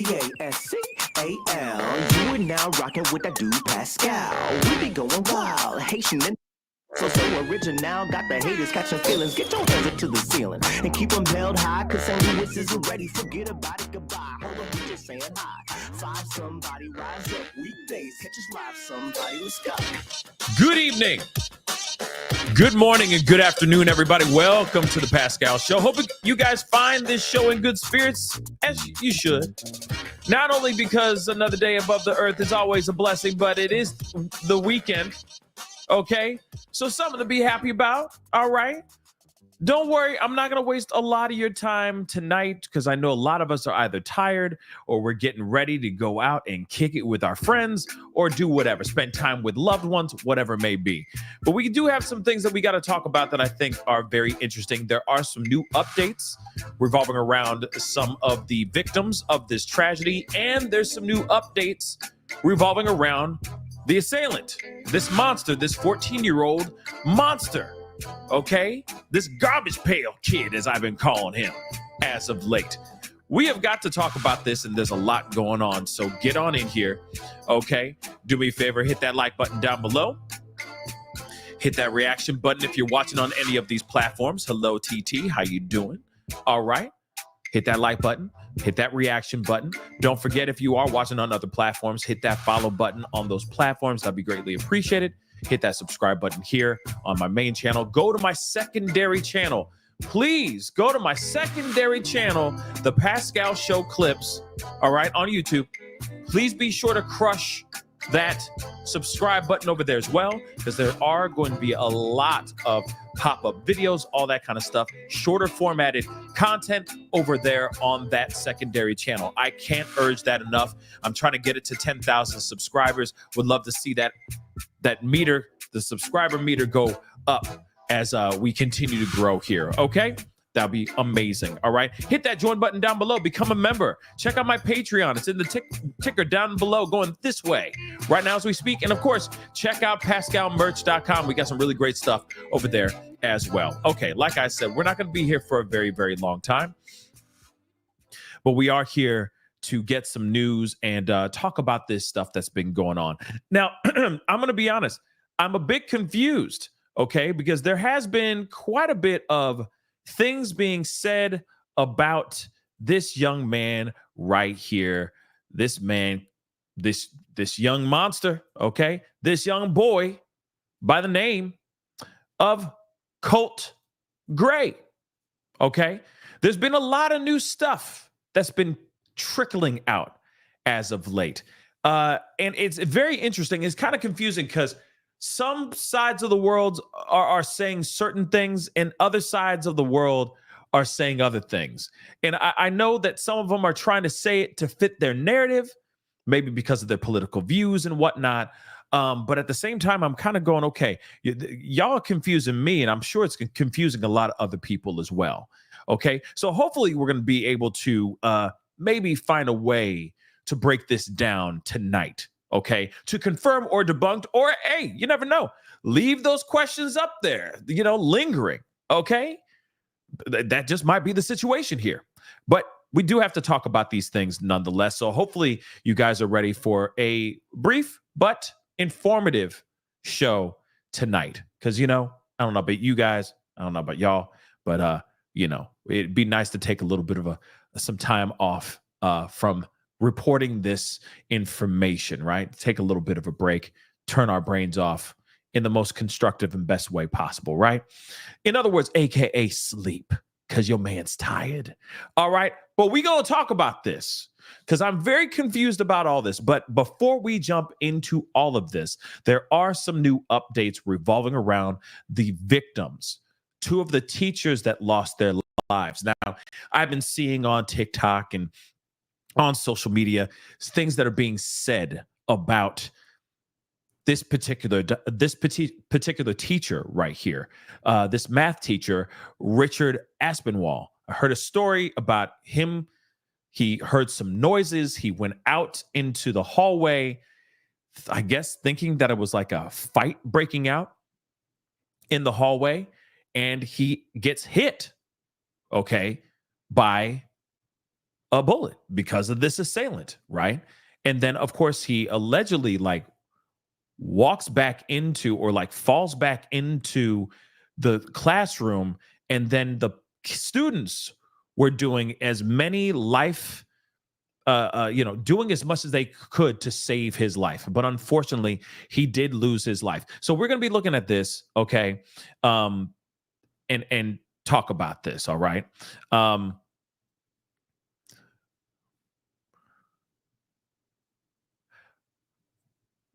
Pascal. You are now rocking with that dude Pascal. We be going wild, Haitian and so original. Got the haters catching feelings. Get your hands up to the ceiling and keep them held high. Cause St. Louis isn't ready. Forget about it, goodbye. Hold on, we just saying hi. Five somebody rise up. Weekdays, catch us live. Somebody, let's go. Good evening. Good morning and good afternoon, everybody. Welcome to the Pascal Show. Hope you guys find this show in good spirits, as you should. Not only because another day above the earth is always a blessing, but it is the weekend, okay? So something to be happy about, all right? Don't worry, I'm not going to waste a lot of your time tonight because I know a lot of us are either tired or we're getting ready to go out and kick it with our friends or do whatever, spend time with loved ones, whatever it may be. But we do have some things that we got to talk about that I think are very interesting. There are some new updates revolving around some of the victims of this tragedy, and there's some new updates revolving around the assailant, this monster, this 14-year-old monster. Okay, this garbage pail kid, as I've been calling him as of late. We have got to talk about this, and there's a lot going on, so get on in here. Okay, do me a favor, hit that like button down below. Hit that reaction button if you're watching on any of these platforms. Hello, TT, how you doing? All right, hit that like button. Hit that reaction button. Don't forget, if you are watching on other platforms, hit that follow button on those platforms. That'd be greatly appreciated. Hit that subscribe button here on my main channel. Go to my secondary channel. Please go to my secondary channel, The Pascal Show Clips, all right, on YouTube. Please be sure to crush that subscribe button over there as well, because there are going to be a lot of pop-up videos, all that kind of stuff, shorter formatted content over there on that secondary channel. I can't urge that enough. I'm trying to get it to 10,000 subscribers. Would love to see that meter, the subscriber meter, go up as we continue to grow here. Okay, that'll be amazing. All right, hit that join button down below, become a member, check out my Patreon. It's in the ticker down below going this way right now as we speak. And of course, check out pascalmerch.com. We got some really great stuff over there as well. Okay, like I said, we're not going to be here for a very, very long time, but we are here to get some news and talk about this stuff that's been going on. Now, I'm going to be honest. I'm a bit confused, okay, because there has been quite a bit of things being said about this young man right here. This man, this young monster, okay, this young boy by the name of Colt Gray, okay? There's been a lot of new stuff that's been trickling out as of late. And it's very interesting. It's kind of confusing because some sides of the world are saying certain things and other sides of the world are saying other things. And I know that some of them are trying to say it to fit their narrative, maybe because of their political views and whatnot. But at the same time, I'm kind of going, okay, y'all are confusing me, and I'm sure it's confusing a lot of other people as well. Okay, so hopefully we're going to be able to maybe find a way to break this down tonight, okay? To confirm or debunked, or hey, you never know. Leave those questions up there, lingering, okay? That just might be the situation here. But we do have to talk about these things nonetheless. So hopefully you guys are ready for a brief but informative show tonight. Because, I don't know about you guys. I don't know about y'all. But, it'd be nice to take a little bit of some time off from reporting this information, right? Take a little bit of a break, turn our brains off in the most constructive and best way possible, right? In other words, AKA sleep, because your man's tired. All right, but we gonna talk about this because I'm very confused about all this. But before we jump into all of this, there are some new updates revolving around the victims, two of the teachers that lost their lives. Now, I've been seeing on TikTok and on social media things that are being said about this particular teacher right here, this math teacher, Richard Aspinwall. I heard a story about him. He heard some noises. He went out into the hallway, I guess thinking that it was like a fight breaking out in the hallway, and he gets hit, okay, by a bullet because of this assailant, right? And then, of course, he allegedly walks back into or falls back into the classroom, and then the students were doing as many doing as much as they could to save his life. But unfortunately, he did lose his life. So we're going to be looking at this, okay, and talk about this, all right?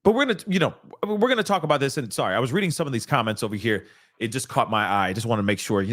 But we're gonna talk about this. And sorry, I was reading some of these comments over here. It just caught my eye. I just want to make sure,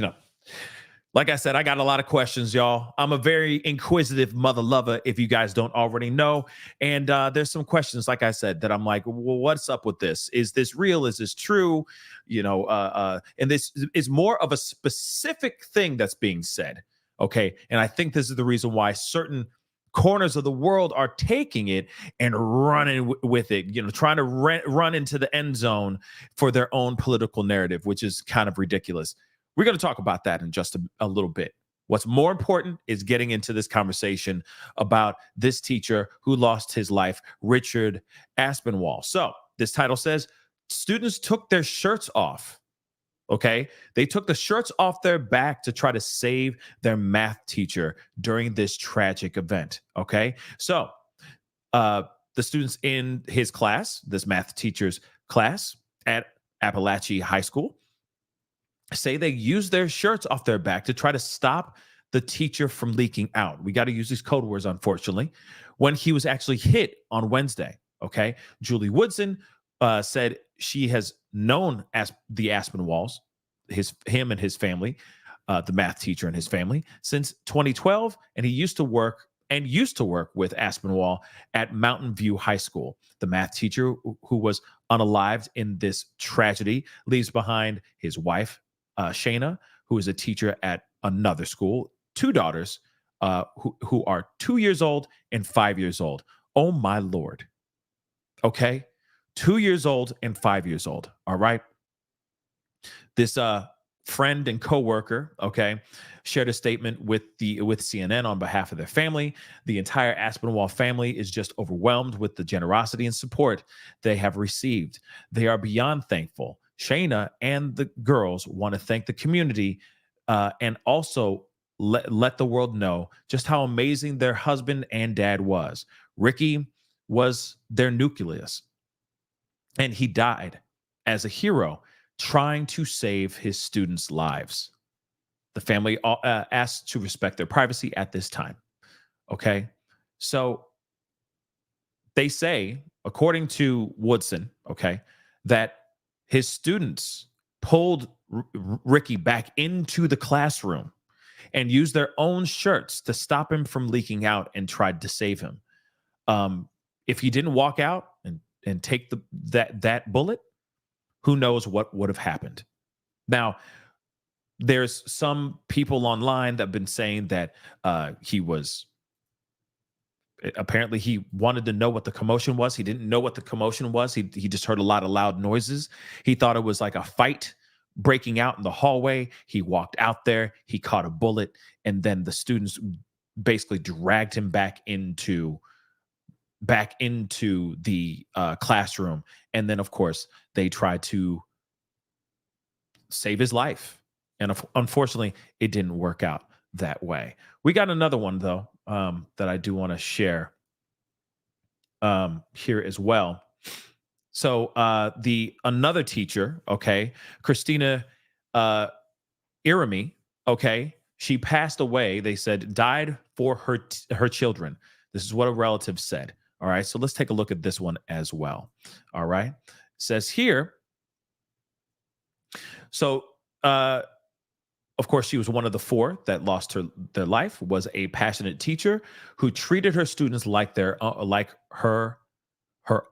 like I said, I got a lot of questions, y'all. I'm a very inquisitive mother lover, if you guys don't already know. And there's some questions, like I said, that I'm like, well, what's up with this? Is this real? Is this true? And this is more of a specific thing that's being said. Okay. And I think this is the reason why certain corners of the world are taking it and running with it, trying to run into the end zone for their own political narrative, which is kind of ridiculous. We're going to talk about that in just a little bit. What's more important is getting into this conversation about this teacher who lost his life, Richard Aspinwall. So this title says, students took their shirts off. Okay, they took the shirts off their back to try to save their math teacher during this tragic event. Okay, so the students in his class, this math teacher's class at Apalachee High School, say they used their shirts off their back to try to stop the teacher from leaking out. We got to use these code words, unfortunately, when he was actually hit on Wednesday. Okay, Julie Woodson said she has known as the Aspinwalls, him and his family, the math teacher and his family, since 2012, and he used to work with Aspinwall at Mountain View High School. The math teacher, who was unalived in this tragedy, leaves behind his wife, Shayna, who is a teacher at another school, two daughters who are 2 years old and 5 years old. Oh, my Lord. Okay. 2 years old and 5 years old. All right. This friend and coworker, okay, shared a statement with CNN on behalf of their family. The entire Aspinwall family is just overwhelmed with the generosity and support they have received. They are beyond thankful. Shayna and the girls want to thank the community and also let the world know just how amazing their husband and dad was. Ricky was their nucleus, and he died as a hero trying to save his students' lives. The family asked to respect their privacy at this time. Okay, so they say, according to Woodson, okay, that his students pulled Ricky back into the classroom and used their own shirts to stop him from leaking out and tried to save him. If he didn't walk out and take that bullet, who knows what would have happened. Now, there's some people online that have been saying that apparently he wanted to know what the commotion was. He didn't know what the commotion was. He just heard a lot of loud noises. He thought it was like a fight breaking out in the hallway. He walked out there, he caught a bullet, and then the students basically dragged him back into the classroom. And then, of course, they tried to save his life. And unfortunately, it didn't work out that way. We got another one, though, that I do want to share here as well. So another teacher, okay, Christina Iry, okay, she passed away, they said, died for her children. This is what a relative said. All right, so let's take a look at this one as well. All right, it says here, so of course, she was one of the four that lost their life, was a passionate teacher who treated her students like her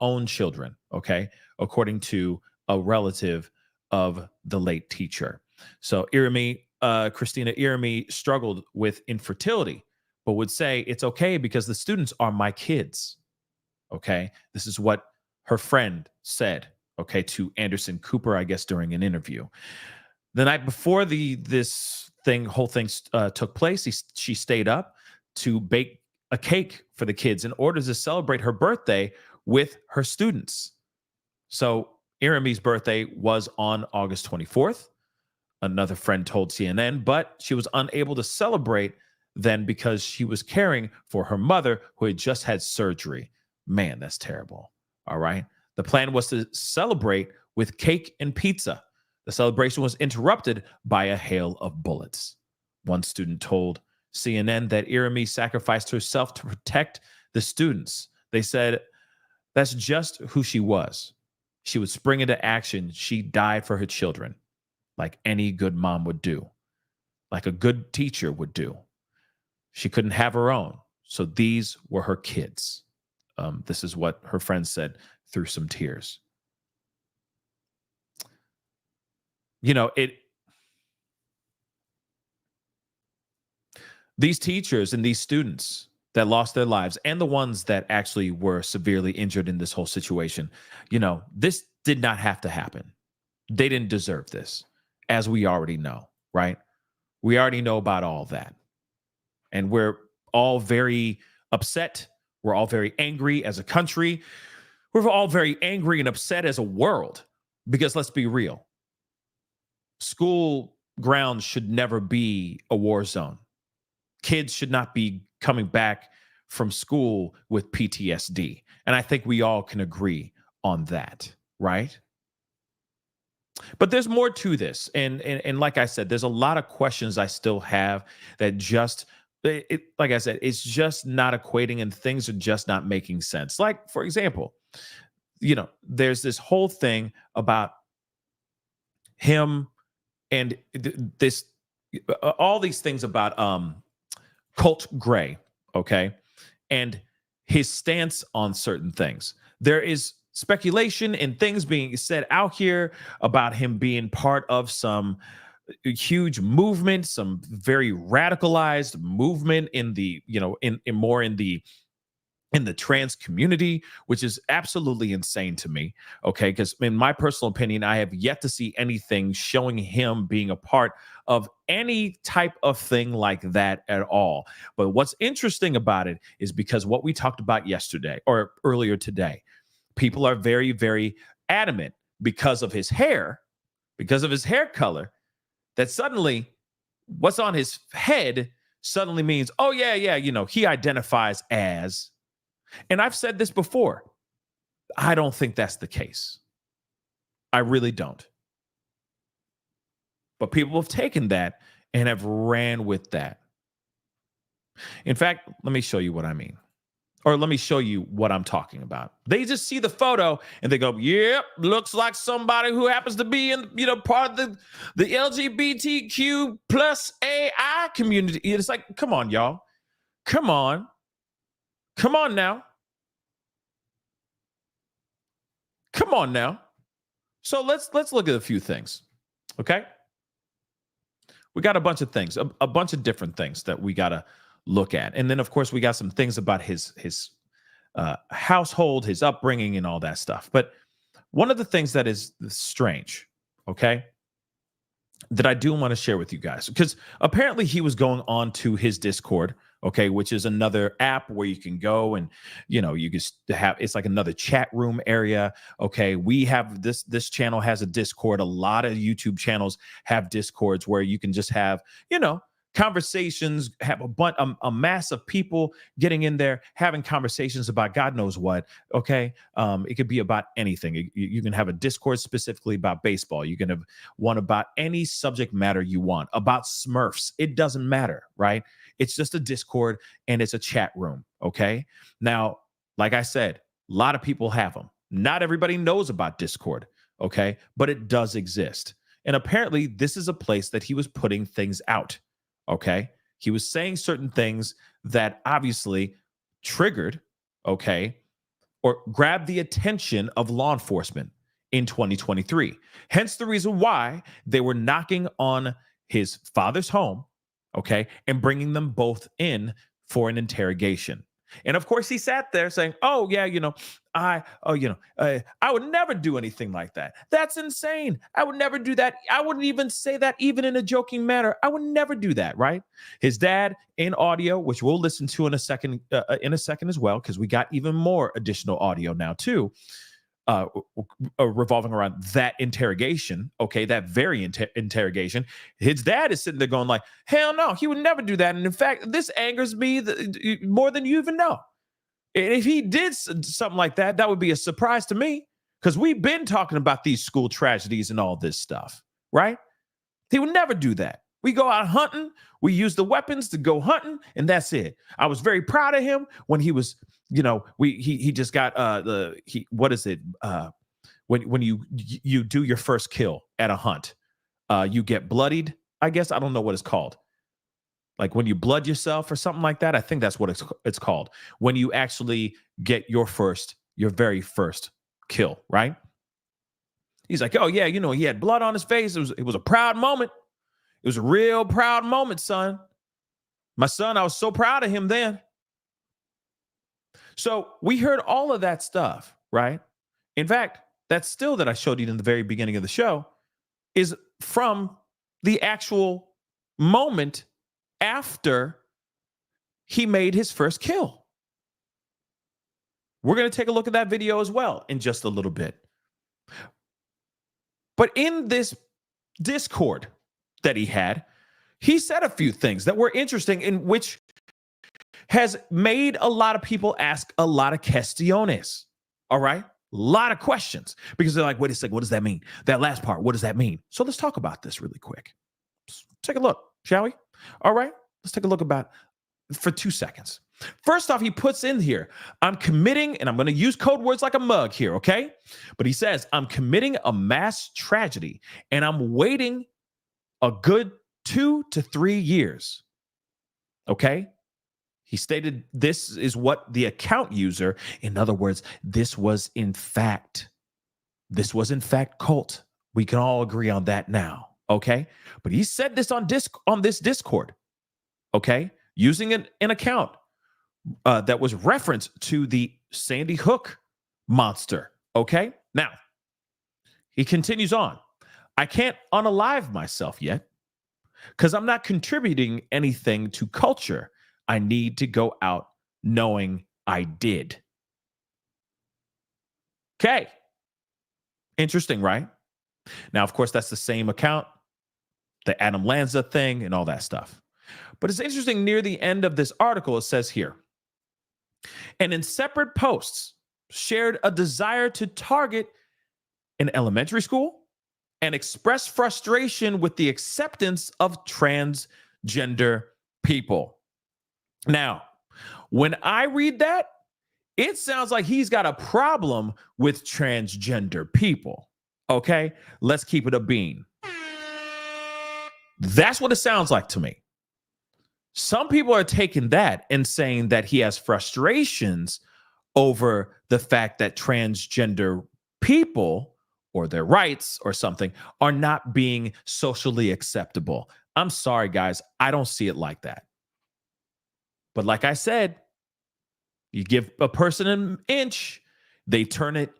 own children, okay, according to a relative of the late teacher. So Christina Iry struggled with infertility, but would say it's okay because the students are my kids. Okay, this is what her friend said, okay, to Anderson Cooper, I guess, during an interview. The night before this whole thing took place, she stayed up to bake a cake for the kids in order to celebrate her birthday with her students. So Irimy's birthday was on August 24th. Another friend told CNN, but she was unable to celebrate then because she was caring for her mother who had just had surgery. Man, that's terrible. All right. The plan was to celebrate with cake and pizza. The celebration was interrupted by a hail of bullets. One student told CNN that Irimy sacrificed herself to protect the students. They said that's just who she was. She would spring into action. She died for her children, like any good mom would do, like a good teacher would do. She couldn't have her own, so these were her kids. This is what her friend said through some tears. You know, these teachers and these students that lost their lives and the ones that actually were severely injured in this whole situation, you know, this did not have to happen. They didn't deserve this, as we already know, right? We already know about all that. And we're all very upset. We're all very angry as a country. We're all very angry and upset as a world because let's be real. School grounds should never be a war zone. Kids should not be coming back from school with PTSD. And I think we all can agree on that, right? But there's more to this. And like I said, there's a lot of questions I still have that just, like I said, it's just not equating and things are just not making sense. Like, for example, you know, there's this whole thing about him and this, all these things about Colt Gray, okay, and his stance on certain things. There is speculation and things being said out here about him being part of some huge movement, some very radicalized movement in the, you know, in the trans community, which is absolutely insane to me. Okay. Because in my personal opinion, I have yet to see anything showing him being a part of any type of thing like that at all. But what's interesting about it is because what we talked about yesterday or earlier today, people are very, very adamant because of his hair color, that suddenly what's on his head suddenly means, oh yeah, you know, he identifies as. And I've said this before. I don't think that's the case. I really don't. But people have taken that and have ran with that. In fact, let me show you what I mean. Or let me show you what I'm talking about. They just see the photo and they go, yep, looks like somebody who happens to be in, you know, part of the LGBTQ plus AI community. It's like, come on, y'all. Come on. Come on now. Come on now. So let's look at a few things. Okay? We got a bunch of things, a bunch of different things that we got to look at. And then, of course, we got some things about his household, his upbringing, and all that stuff. But one of the things that is strange, okay, that I do want to share with you guys, because apparently he was going on to his Discord, okay, which is another app where you can go and, you know, you can have, it's like another chat room area. Okay. We have this channel has a Discord. A lot of YouTube channels have Discords where you can just have, you know, conversations, have a mass of people getting in there, having conversations about God knows what. Okay. It could be about anything. You can have a Discord specifically about baseball. You can have one about any subject matter you want, about Smurfs. It doesn't matter, right? It's just a Discord and it's a chat room. Okay. Now, like I said, a lot of people have them. Not everybody knows about Discord. Okay. But it does exist. And apparently this is a place that he was putting things out. Okay. He was saying certain things that obviously triggered, okay, or grabbed the attention of law enforcement in 2023. Hence the reason why they were knocking on his father's home, okay, and bringing them both in for an interrogation. And of course, he sat there saying, "Oh yeah, I would never do anything like that. That's insane. I would never do that. I wouldn't even say that, even in a joking manner. I would never do that." Right? His dad in audio, which we'll listen to in a second as well, because we got even more additional audio now too. Revolving around that interrogation, okay, that very interrogation. His dad is sitting there going like, hell no, he would never do that. And in fact, this angers me more than you even know. And if he did something like that, that would be a surprise to me, because we've been talking about these school tragedies and all this stuff, right? He would never do that. We go out hunting, we use the weapons to go hunting, and that's it. I was very proud of him when he was, he just got when you do your first kill at a hunt, you get bloodied, I guess. I don't know what it's called. Like when you blood yourself or something like that. I think that's what it's called. When you actually get your very first kill, right? He's like, oh yeah, he had blood on his face. It was a proud moment. It was a real proud moment, son. My son, I was so proud of him then. So we heard all of that stuff, right? In fact, that still that I showed you in the very beginning of the show is from the actual moment after he made his first kill. We're going to take a look at that video as well in just a little bit. But in this Discord that he had, he said a few things that were interesting, in which has made a lot of people ask a lot of questiones. All right? A lot of questions, because they're like, wait a second, what does that mean? That last part, what does that mean? So let's talk about this really quick. Let's take a look, shall we? All right, let's take a look for 2 seconds. First off, he puts in here, I'm committing, and I'm going to use code words like a mug here, okay? But he says, I'm committing a mass tragedy, and I'm waiting a good 2 to 3 years, okay? He stated this is what the account user, in other words, this was in fact Colt. We can all agree on that now, okay? But he said this on this Discord, okay? Using an account that was referenced to the Sandy Hook monster, okay? Now, he continues on. I can't unalive myself yet because I'm not contributing anything to culture. I need to go out knowing I did. Okay. Interesting, right? Now, of course, that's the same account, the Adam Lanza thing and all that stuff. But it's interesting, near the end of this article, it says here, and in separate posts, shared a desire to target an elementary school and express frustration with the acceptance of transgender people. Now, when I read that, it sounds like he's got a problem with transgender people. Okay, let's keep it a bean. That's what it sounds like to me. Some people are taking that and saying that he has frustrations over the fact that transgender people or their rights or something are not being socially acceptable. I'm sorry, guys. I don't see it like that. But like I said, you give a person an inch, they turn it,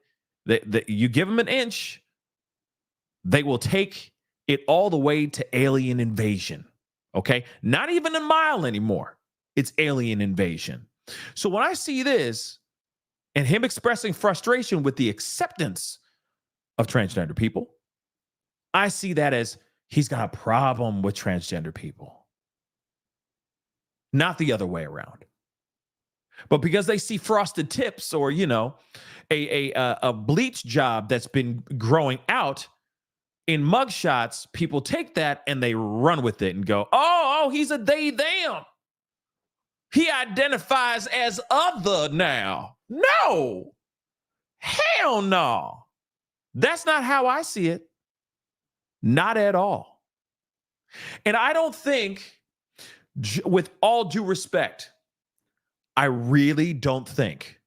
you give them an inch, they will take it all the way to alien invasion. Okay? Not even a mile anymore. It's alien invasion. So when I see this and him expressing frustration with the acceptance of transgender people, I see that as he's got a problem with transgender people. Not the other way around. But because they see frosted tips or, a bleach job that's been growing out in mugshots, people take that and they run with it and go, oh, he's a they, them. He identifies as other now. No. Hell no. That's not how I see it. Not at all. And I don't think, with all due respect, I really don't think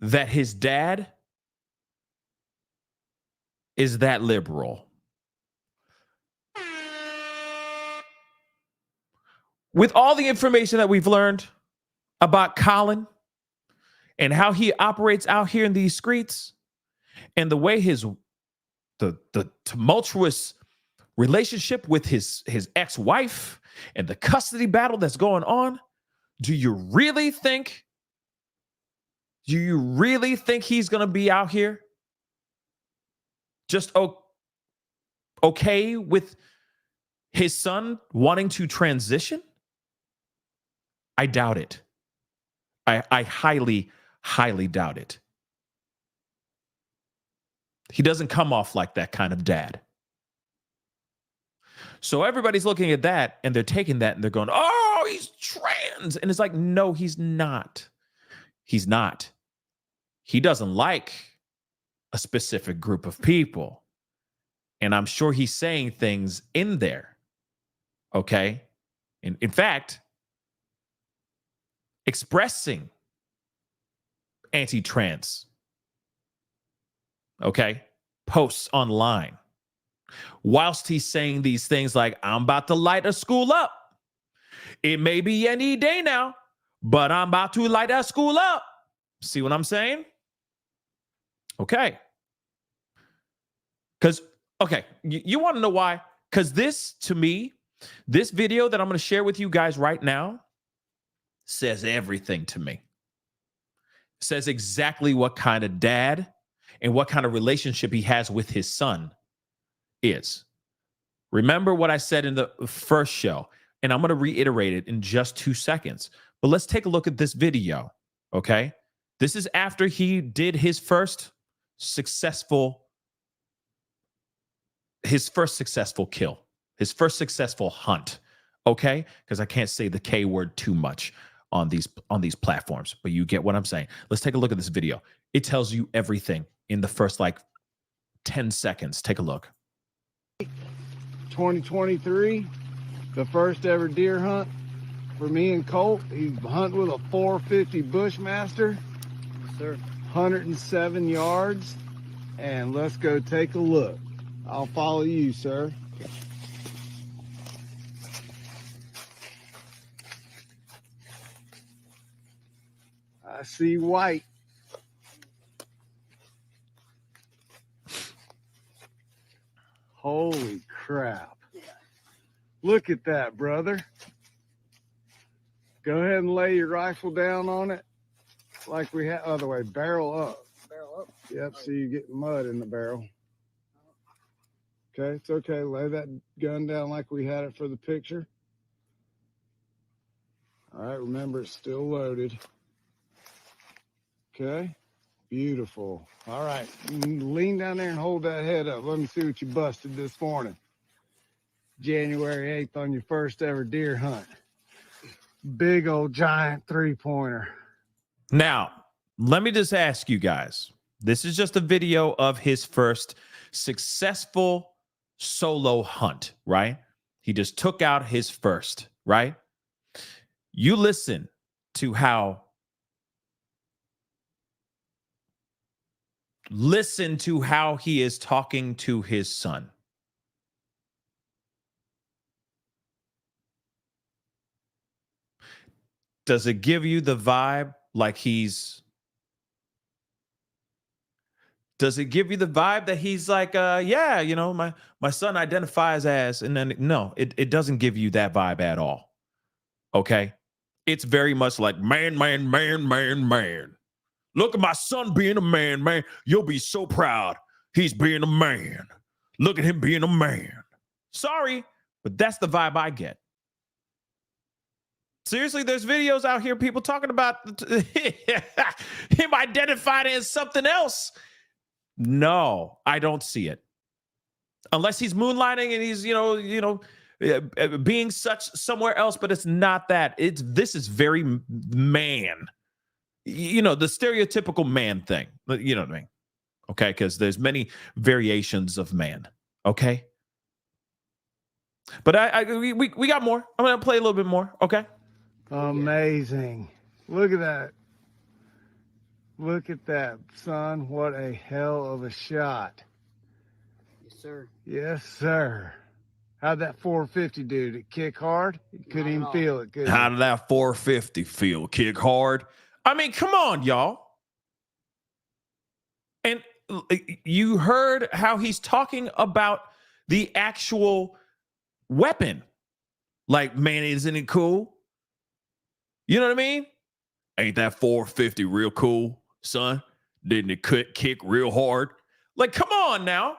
that his dad is that liberal. With all the information that we've learned, about Colin and how he operates out here in these streets and the way the tumultuous relationship with his ex-wife and the custody battle that's going on, do you really think he's going to be out here just okay with his son wanting to transition? I doubt it. I highly, highly doubt it. He doesn't come off like that kind of dad. So everybody's looking at that and they're taking that and they're going, oh, he's trans. And it's like, no, he's not. He's not. He doesn't like a specific group of people. And I'm sure he's saying things in there. Okay. And in fact, expressing anti-trans, okay, posts online, whilst he's saying these things like, I'm about to light a school up. It may be any day now, but I'm about to light that school up. See what I'm saying? Okay. Because, okay, you want to know why? Because this, to me, this video that I'm going to share with you guys right now says everything to me. Says exactly what kind of dad and what kind of relationship he has with his son is. Remember what I said in the first show, and I'm going to reiterate it in just 2 seconds. But let's take a look at this video, okay? This is after he did his first successful kill, his first successful hunt, okay? Because I can't say the K word too much on these platforms, but you get what I'm saying. Let's take a look at this video. It tells you everything in the first like 10 seconds. Take a look. 2023, the first ever deer hunt for me and Colt. He's hunting with a 450 Bushmaster. Yes, sir. 107 yards. And let's go take a look. I'll follow you, sir. I see white. Holy crap. Look at that, brother. Go ahead and lay your rifle down on it like we had. Other way, barrel up. Barrel up? Yep, so you get mud in the barrel. Okay, it's okay. Lay that gun down like we had it for the picture. All right, remember it's still loaded. Okay, beautiful. All right, lean down there and hold that head up. Let me see what you busted this morning. January 8th on your first ever deer hunt. Big old giant 3-pointer. Now, let me just ask you guys. This is just a video of his first successful solo hunt, right? He just took out his first, right? You listen to how he is talking to his son. Does it give you the vibe like does it give you the vibe that he's like, yeah, you know, my son identifies as, and then no, it doesn't give you that vibe at all. Okay. It's very much like man. Look at my son being a man, man. You'll be so proud. He's being a man. Look at him being a man. Sorry, but that's the vibe I get. Seriously, there's videos out here, people talking about him identified as something else. No, I don't see it. Unless he's moonlighting and he's, being such somewhere else, but it's not that. This is very man. The stereotypical man thing. You know what I mean? Okay, because there's many variations of man. Okay, but we got more. I'm gonna play a little bit more. Okay. Amazing. Look at that. Look at that, son. What a hell of a shot. Yes, sir. Yes, sir. How'd that 450 do? Did it kick hard? You couldn't even feel it, could How you? did that 450 feel? Kick hard? I mean, come on, y'all. And you heard how he's talking about the actual weapon. Like, man, isn't it cool? You know what I mean? Ain't that 450 real cool, son? Didn't it kick real hard? Like, come on now.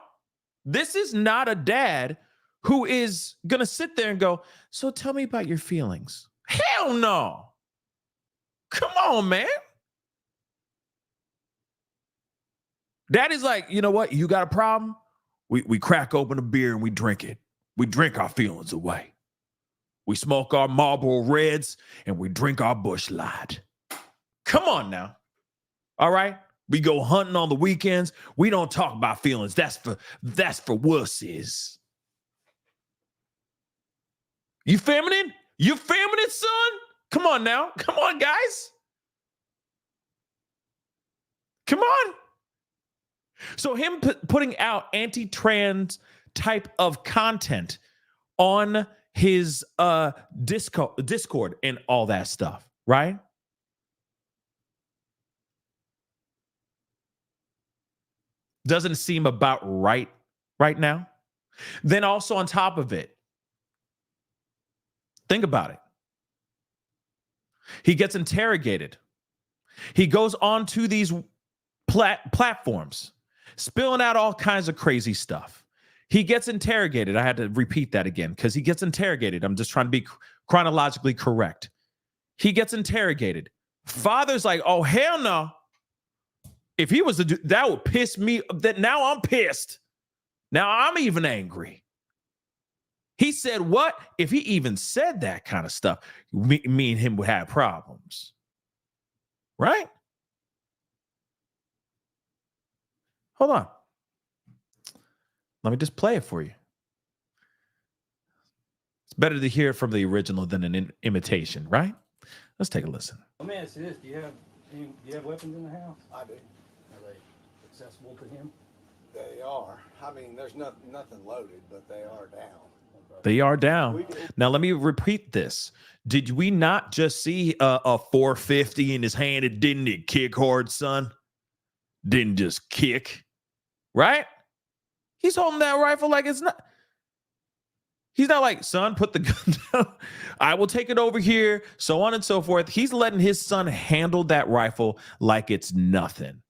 This is not a dad who is going to sit there and go, so tell me about your feelings. Hell no. Come on, man. Daddy's like, you know what? You got a problem? We crack open a beer and we drink it. We drink our feelings away. We smoke our Marlboro Reds and we drink our Bush Light. Come on now. All right? We go hunting on the weekends. We don't talk about feelings. That's for wusses. You feminine? You feminine, son? Come on now. Come on, guys. Come on. So him putting out anti-trans type of content on his Discord and all that stuff, right? Doesn't seem about right now. Then also on top of it, think about it. He gets interrogated. He goes on to these platforms, spilling out all kinds of crazy stuff. He gets interrogated. I had to repeat that again because he gets interrogated. I'm just trying to be chronologically correct. He gets interrogated. Father's like, oh, hell no. If he was to do that, would piss me. That now I'm pissed. Now I'm even angry. He said what? If he even said that kind of stuff, me and him would have problems. Right? Hold on. Let me just play it for you. It's better to hear it from the original than an imitation, right? Let's take a listen. Let me ask you this: Do you have weapons in the house? I do. Are they accessible to him? They are. I mean, there's nothing loaded, but they are down. They are down. Now, let me repeat this. Did we not just see a 450 in his hand? It didn't kick hard, son. Didn't just kick. Right? He's holding that rifle like it's not. He's not like, son, put the gun down. I will take it over here, so on and so forth. He's letting his son handle that rifle like it's nothing.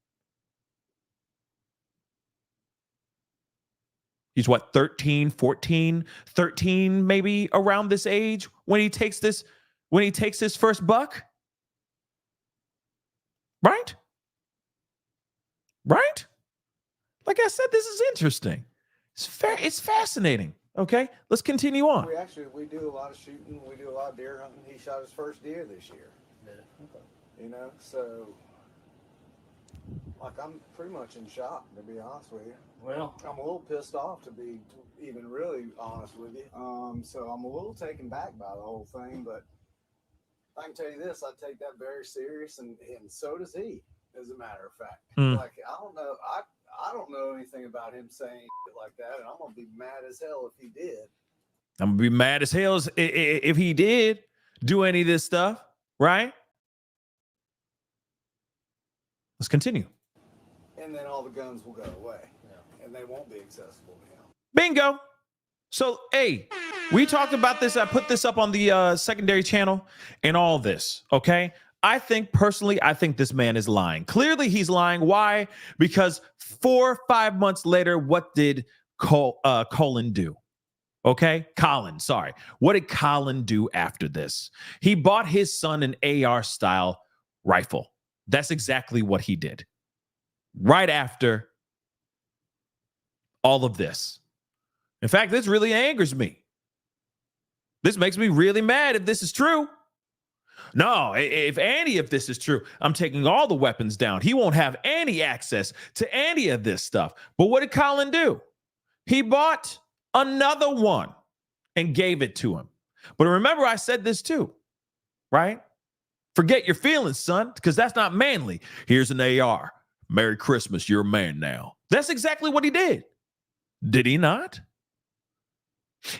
He's what, 13, 14, 13, maybe around this age when he takes his first buck? Right? Right? Like I said, this is interesting. It's fascinating. Okay, let's continue on. We do a lot of shooting. We do a lot of deer hunting. He shot his first deer this year. Yeah. Okay. You know, so like I'm pretty much in shock, to be honest with you. Well, I'm a little pissed off, to be even really honest with you. So I'm a little taken back by the whole thing, but I can tell you this: I take that very serious, and so does he. As a matter of fact, like I don't know anything about him saying shit like that, and I'm gonna be mad as hell if he did. I'm gonna be mad as hell if he did do any of this stuff, right? Let's continue. And then all the guns will go away, and they won't be accessible to him. Bingo. So, hey, we talked about this. I put this up on the secondary channel and all this, okay? I think this man is lying. Clearly, he's lying. Why? Because 4 or 5 months later, what did Colin do? Okay, Colin, sorry. What did Colin do after this? He bought his son an AR-style rifle. That's exactly what he did. Right after all of this. In fact, this really angers me. This makes me really mad if this is true. No, if this is true, I'm taking all the weapons down. He won't have any access to any of this stuff. But what did Colin do? He bought another one and gave it to him. But remember, I said this too, right? Forget your feelings, son, because that's not manly. Here's an AR. Merry Christmas, you're a man now. That's exactly what he did. Did he not?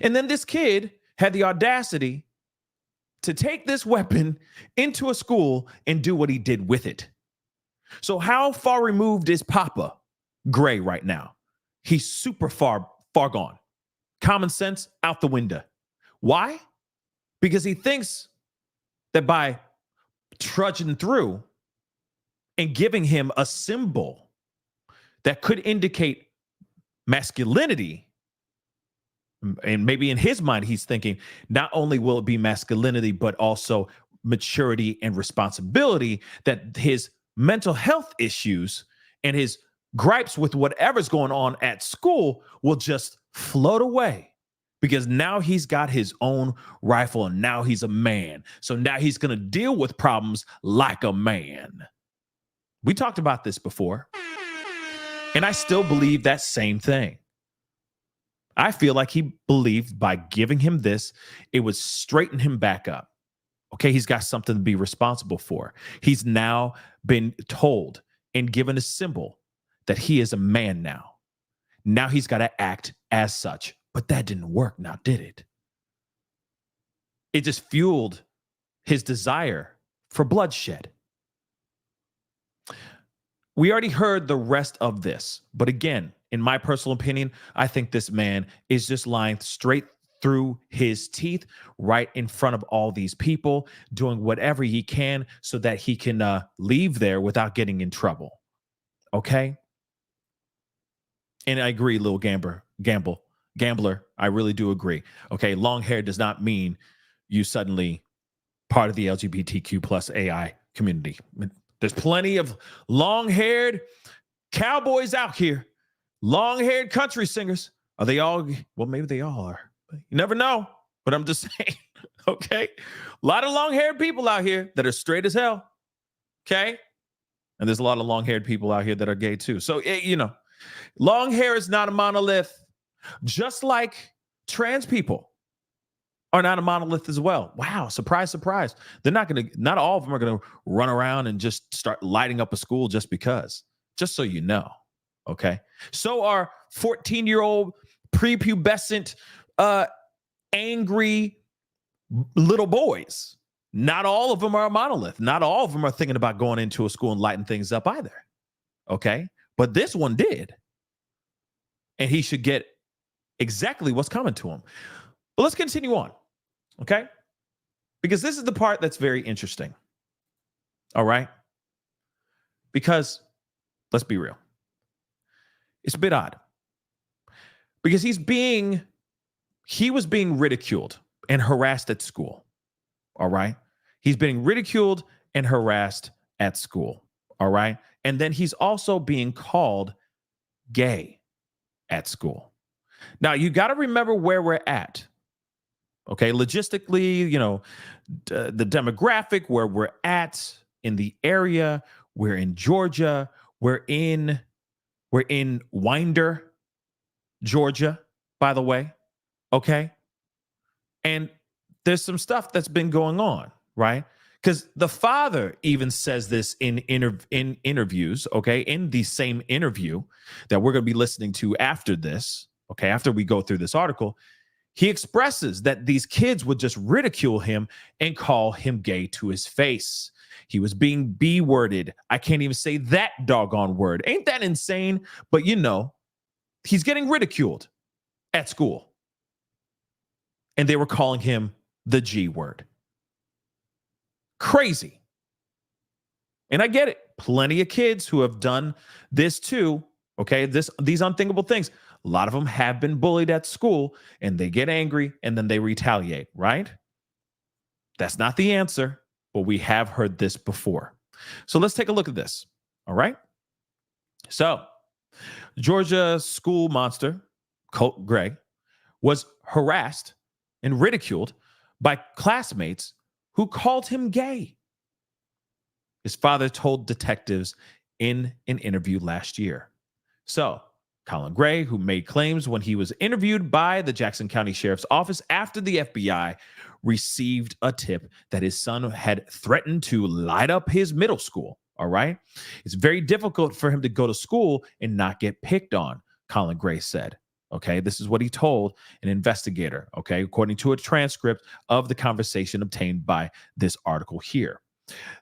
And then this kid had the audacity to take this weapon into a school and do what he did with it. So how far removed is Papa Gray right now? He's super far gone. Common sense out the window. Why? Because he thinks that by trudging through and giving him a symbol that could indicate masculinity, and maybe in his mind, he's thinking not only will it be masculinity, but also maturity and responsibility, that his mental health issues and his gripes with whatever's going on at school will just float away, because now he's got his own rifle and now he's a man. So now he's going to deal with problems like a man. We talked about this before, and I still believe that same thing. I feel like he believed by giving him this, it would straighten him back up. Okay, he's got something to be responsible for. He's now been told and given a symbol that he is a man now. Now he's got to act as such. But that didn't work now, did it? It just fueled his desire for bloodshed. We already heard the rest of this. But again, in my personal opinion, I think this man is just lying straight through his teeth right in front of all these people, doing whatever he can so that he can leave there without getting in trouble. Okay? And I agree, little gambler. I really do agree. Okay, long hair does not mean you suddenly part of the LGBTQ plus AI community. There's plenty of long-haired cowboys out here, long-haired country singers. Are they all? Well, maybe they all are. You never know, but I'm just saying, okay? A lot of long-haired people out here that are straight as hell, okay? And there's a lot of long-haired people out here that are gay too. So, long hair is not a monolith, just like trans people are not a monolith as well. Wow, surprise, surprise. Not all of them are going to run around and just start lighting up a school just because, just so you know, okay? So are 14-year-old prepubescent, angry little boys. Not all of them are a monolith. Not all of them are thinking about going into a school and lighting things up either, okay? But this one did. And he should get exactly what's coming to him. But let's continue on, okay? Because this is the part that's very interesting, all right? Because, let's be real, it's a bit odd. Because he was being ridiculed and harassed at school, all right? He's being ridiculed and harassed at school, all right? And then he's also being called gay at school. Now, you got to remember where we're at. Okay, logistically, the demographic, where we're at in the area. We're in Georgia. We're in Winder, Georgia, by the way. Okay. And there's some stuff that's been going on, right? Because the father even says this in interviews, okay, in the same interview that we're going to be listening to after this, okay, after we go through this article. He expresses that these kids would just ridicule him and call him gay to his face. He was being B-worded. I can't even say that doggone word. Ain't that insane? But he's getting ridiculed at school. And they were calling him the G word. Crazy. And I get it. Plenty of kids who have done this too, okay? These unthinkable things. A lot of them have been bullied at school, and they get angry and then they retaliate, right? That's not the answer, but we have heard this before. So let's take a look at this, all right? So, Georgia school monster, Colt Gray, was harassed and ridiculed by classmates who called him gay. His father told detectives in an interview last year. So, Colin Gray, who made claims when he was interviewed by the Jackson County Sheriff's Office after the FBI received a tip that his son had threatened to light up his middle school, all right? It's very difficult for him to go to school and not get picked on, Colin Gray said. Okay, this is what he told an investigator, okay, according to a transcript of the conversation obtained by this article here.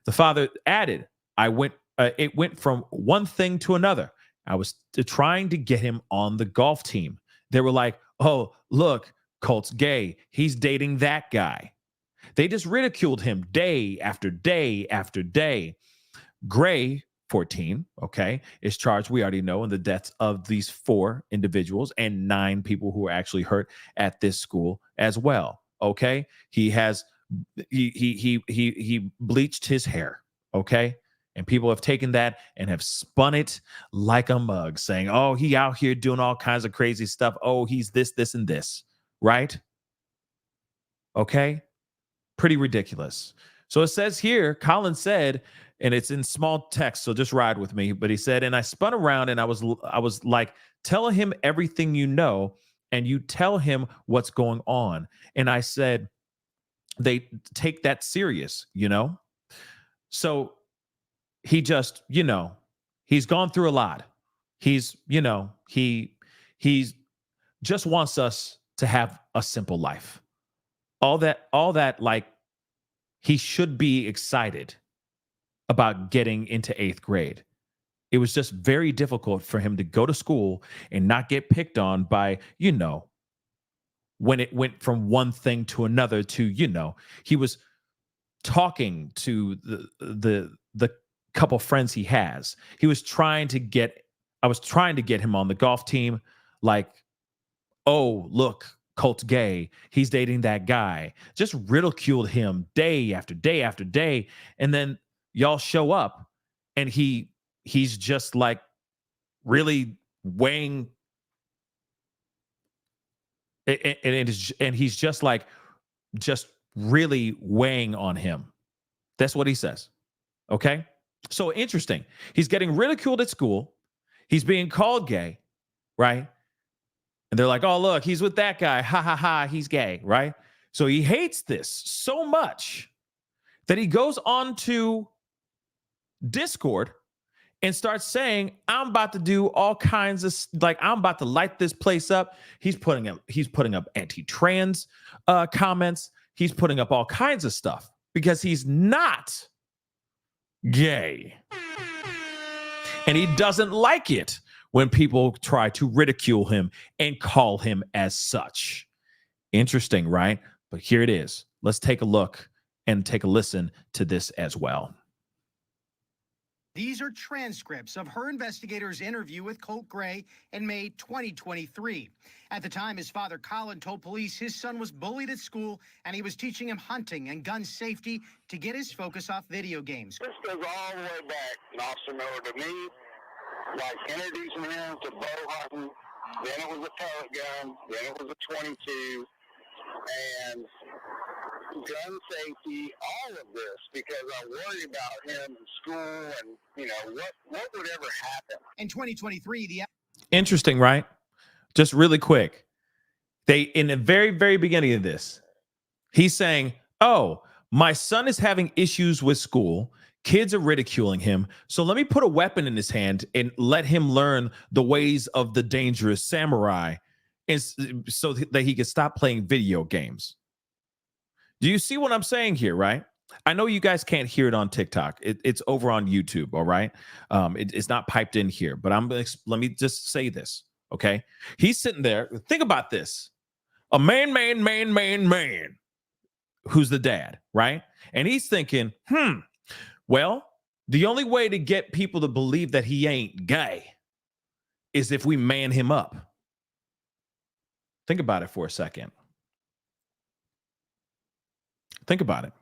The father added, it went from one thing to another. I was trying to get him on the golf team. They were like, oh, look, Colt's gay. He's dating that guy. They just ridiculed him day after day after day. Gray, 14, okay, is charged, we already know, in the deaths of these 4 individuals and 9 people who were actually hurt at this school as well. Okay, he bleached his hair. Okay, and people have taken that and have spun it like a mug, saying, "Oh, he out here doing all kinds of crazy stuff. Oh, he's this, this, and this." Right? Okay, pretty ridiculous. So it says here, Colin said, and it's in small text, so just ride with me. But he said, and I spun around and I was like, tell him everything you know, and you tell him what's going on. And I said, they take that serious, you know? So he just, he's gone through a lot. He's, he's just wants us to have a simple life. All that, like, he should be excited about getting into 8th grade. It was just very difficult for him to go to school and not get picked on by, when it went from one thing to another to, he was talking to the couple friends he has. I was trying to get him on the golf team, like, oh, look, Colt Gray, he's dating that guy. Just ridiculed him day after day after day. And then y'all show up and he's just like really weighing and he's just really weighing on him. That's what he says. Okay? So interesting. He's getting ridiculed at school. He's being called gay, right? And they're like, oh, look, he's with that guy. Ha, ha, ha, he's gay, right? So he hates this so much that he goes on to Discord and starts saying, I'm about to do all kinds of, like, I'm about to light this place up. He's putting up anti-trans comments. He's putting up all kinds of stuff because he's not gay. And he doesn't like it when people try to ridicule him and call him as such. Interesting, right? But here it is. Let's take a look and take a listen to this as well. These are transcripts of her investigator's interview with Colt Gray in May 2023. At the time, his father, Colin, told police his son was bullied at school and he was teaching him hunting and gun safety to get his focus off video games. This goes all the way back, Officer Miller, to me, like introducing him to bow hunting. Then it was a pellet gun. Then it was a 22. And gun safety, all of this, because I worry about him in school and, what would ever happen. In 2023, the... Interesting, right? Just really quick. In the very, very beginning of this, he's saying, oh, my son is having issues with school. Kids are ridiculing him. So let me put a weapon in his hand and let him learn the ways of the dangerous samurai so that he can stop playing video games. Do you see what I'm saying here, right? I know you guys can't hear it on TikTok. It's over on YouTube, all right? It's not piped in here, but let me just say this, okay? He's sitting there. Think about this. A man, who's the dad, right? And he's thinking, well, the only way to get people to believe that he ain't gay is if we man him up. Think about it for a second. Think about it.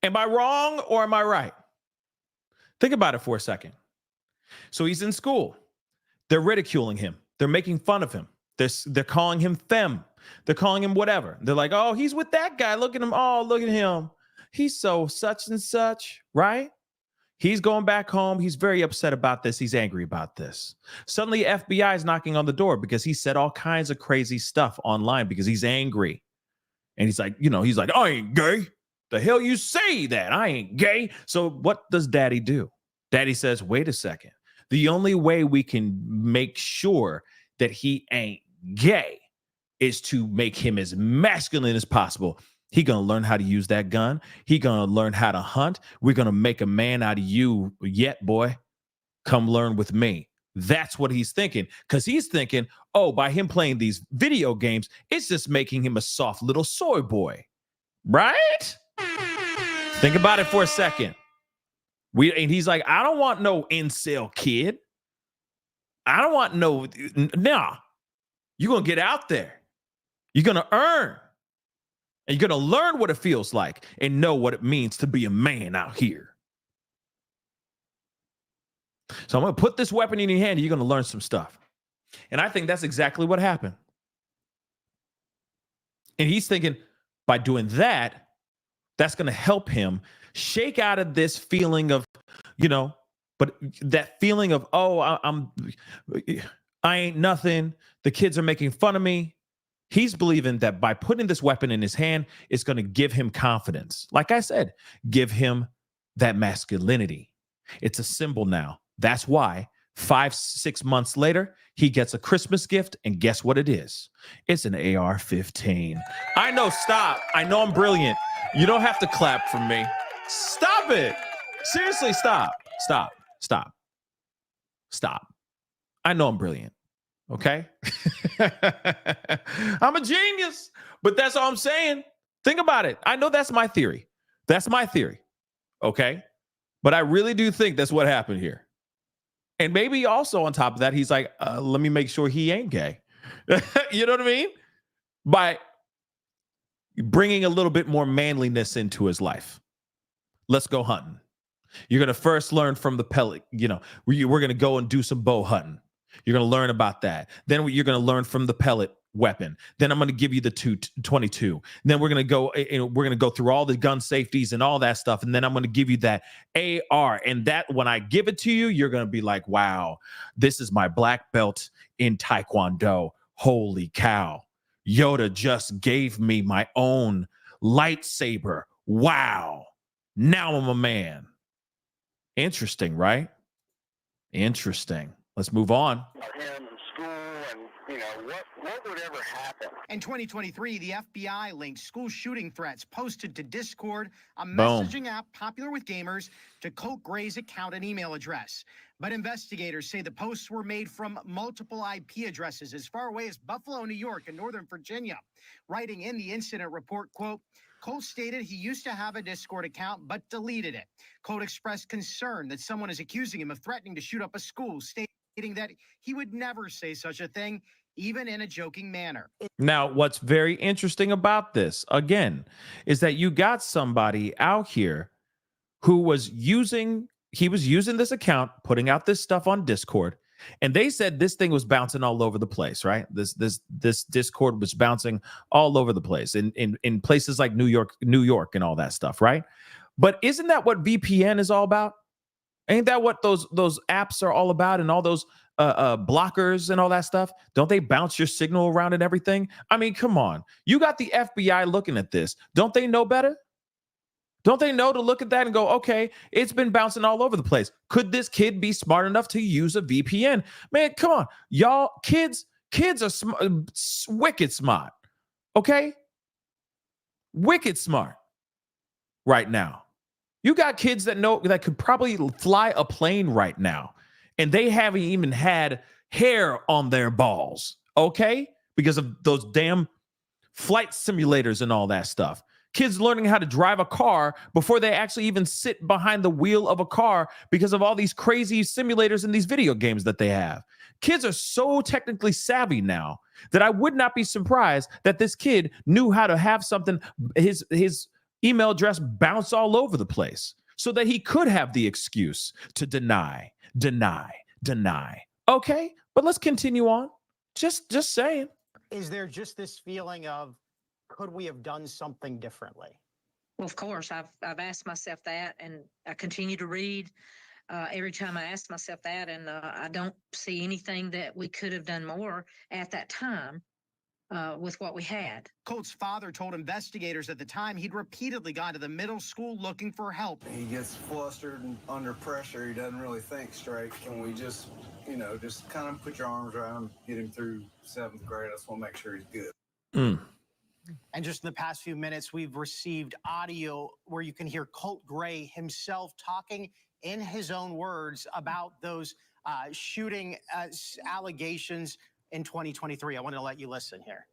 Am I wrong or am I right? Think about it for a second. So he's in school. They're ridiculing him. They're making fun of him. They're calling him femme. They're calling him whatever. They're like, oh, he's with that guy. Look at him. Oh, look at him. He's so such and such, right? He's going back home. He's very upset about this. He's angry about this. Suddenly, FBI is knocking on the door because he said all kinds of crazy stuff online because he's angry. And he's like, I ain't gay. The hell you say that? I ain't gay. So what does daddy do? Daddy says, wait a second. The only way we can make sure that he ain't gay is to make him as masculine as possible. He gonna learn how to use that gun. He gonna learn how to hunt. We're gonna make a man out of you yet, boy. Come learn with me. That's what he's thinking, because he's thinking, oh, by him playing these video games, it's just making him a soft little soy boy, right? Think about it for a second. And he's like, I don't want no incel kid. I don't want no, nah. You're going to get out there. You're going to earn. And you're going to learn what it feels like and know what it means to be a man out here. So I'm going to put this weapon in your hand and you're going to learn some stuff. And I think that's exactly what happened. And he's thinking by doing that, that's going to help him shake out of this feeling of, but that feeling of, oh, I ain't nothing. The kids are making fun of me. He's believing that by putting this weapon in his hand, it's going to give him confidence. Like I said, give him that masculinity. It's a symbol now. That's why 5-6 months later, he gets a Christmas gift, and guess what it is? It's an AR-15. I know, stop. I know I'm brilliant. You don't have to clap for me. Stop it. Seriously, stop. Stop. I know I'm brilliant. Okay? I'm a genius, but that's all I'm saying. Think about it. I know that's my theory. Okay? But I really do think that's what happened here. And maybe also on top of that, he's like, let me make sure he ain't gay. You know what I mean? By bringing a little bit more manliness into his life. Let's go hunting. You're going to first learn from the pellet. We're going to go and do some bow hunting. You're going to learn about that. Then you're going to learn from the pellet weapon. Then I'm going to give you the 22. Then we're going to go through all the gun safeties and all that stuff. And then I'm going to give you that AR. And that when I give it to you, you're going to be like, wow, this is my black belt in Taekwondo. Holy cow. Yoda just gave me my own lightsaber. Wow. Now I'm a man. Interesting, right? Interesting. Let's move on. Him in school and, what would ever happen? In 2023, the FBI linked school shooting threats posted to Discord, a Boom. messaging app popular with gamers, to Colt Gray's account and email address. But investigators say the posts were made from multiple IP addresses as far away as Buffalo, New York, and Northern Virginia. Writing in the incident report, quote, Colt stated he used to have a Discord account, but deleted it. Colt expressed concern that someone is accusing him of threatening to shoot up a school, stating that he would never say such a thing, even in a joking manner. Now, what's very interesting about this, again, is that you got somebody out here who was using this account, putting out this stuff on Discord, and they said this thing was bouncing all over the place, right? This Discord was bouncing all over the place in places like New York and all that stuff, right? But isn't that what VPN is all about? Ain't that what those apps are all about, and all those blockers and all that stuff? Don't they bounce your signal around and everything? I mean, come on. You got the FBI looking at this. Don't they know better? Don't they know to look at that and go, okay, it's been bouncing all over the place. Could this kid be smart enough to use a VPN? Man, come on. Y'all, kids are wicked smart. Okay? Wicked smart right now. You got kids that could probably fly a plane right now, and they haven't even had hair on their balls, okay? Because of those damn flight simulators and all that stuff. Kids learning how to drive a car before they actually even sit behind the wheel of a car because of all these crazy simulators and these video games that they have. Kids are so technically savvy now that I would not be surprised that this kid knew how to have something, his email address bounce all over the place so that he could have the excuse to deny. Okay, but let's continue on. Just saying. Is there just this feeling of, could we have done something differently? Well, of course, I've asked myself that, and I continue to read every time I ask myself that, and I don't see anything that we could have done more at that time. with what we had. Colt's father told investigators at the time he'd repeatedly gone to the middle school looking for help. He gets flustered and under pressure. He doesn't really think straight. Can we just, just kind of put your arms around him, get him through 7th grade? I just want to make sure he's good. And just in the past few minutes, we've received audio where you can hear Colt Gray himself talking in his own words about those shooting allegations in 2023. I want to let you listen here.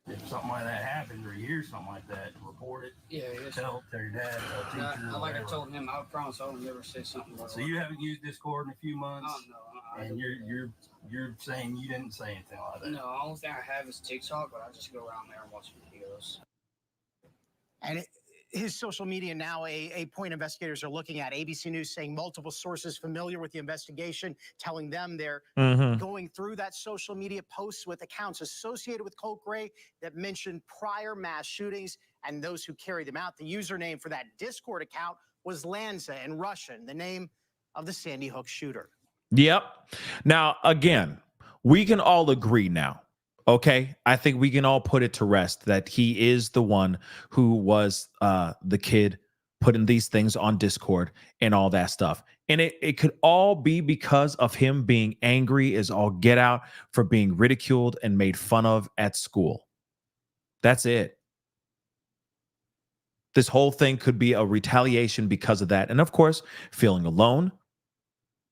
If something like that happens or you hear something like that, report it. Yeah, yes. Tell your dad, tell teacher. Like I whatever. told him, I promise I will never say something like that. So you haven't used Discord in a few months, Oh, no. and you're saying you didn't say anything like that. No, the only thing I have is TikTok, but I just go around there and watch videos. And his social media now a point investigators are looking at. ABC News saying multiple sources familiar with the investigation telling them they're going through that social media posts with accounts associated with Colt Gray that mentioned prior mass shootings and those who carried them out. The username for that Discord account was Lanza in Russian, the name of the Sandy Hook shooter. Yep. Now, again, we can all agree now. Okay, I think we can all put it to rest that he is the one who was the kid putting these things on Discord and all that stuff. And it could all be because of him being angry as all get out for being ridiculed and made fun of at school. That's it. This whole thing could be a retaliation because of that. And of course, feeling alone,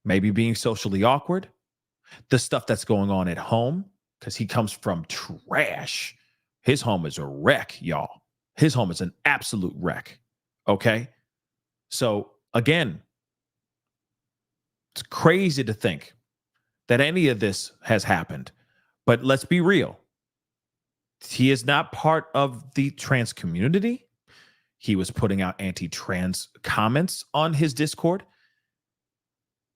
maybe being socially awkward, the stuff that's going on at home. Because he comes from trash. His home is a wreck, y'all. His home is an absolute wreck. Okay? So, again, it's crazy to think that any of this has happened. But let's be real. He is not part of the trans community. He was putting out anti-trans comments on his Discord.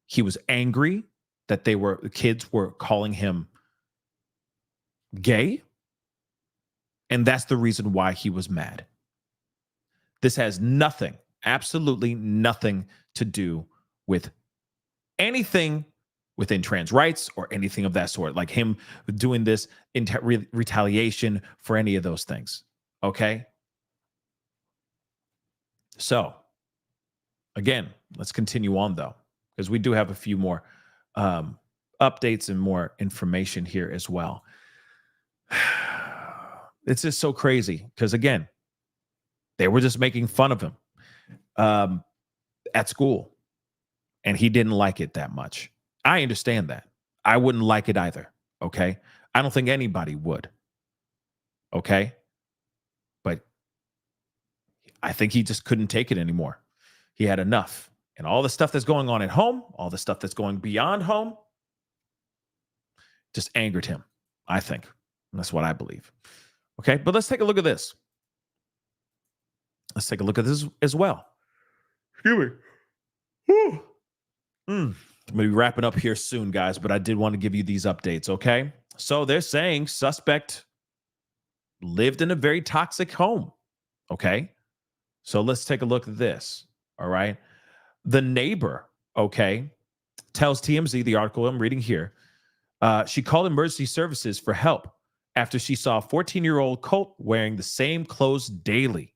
He was angry that the kids were calling him gay, and that's the reason why he was mad. This has nothing, absolutely nothing to do with anything within trans rights or anything of that sort, like him doing this in retaliation for any of those things. Okay? So, again, let's continue on, though, because we do have a few more updates and more information here as well. It's just so crazy because, again, they were just making fun of him at school, and he didn't like it that much. I understand that. I wouldn't like it either, okay? I don't think anybody would, okay? But I think he just couldn't take it anymore. He had enough. And all the stuff that's going on at home, all the stuff that's going beyond home, just angered him, I think. That's what I believe. Okay, but let's take a look at this. Let's take a look at this as well. Excuse me. I'm going to be wrapping up here soon, guys, but I did want to give you these updates, okay? So they're saying suspect lived in a very toxic home, okay? So let's take a look at this, all right? The neighbor, okay, tells TMZ, the article I'm reading here, she called emergency services for help after she saw a 14-year-old Colt wearing the same clothes daily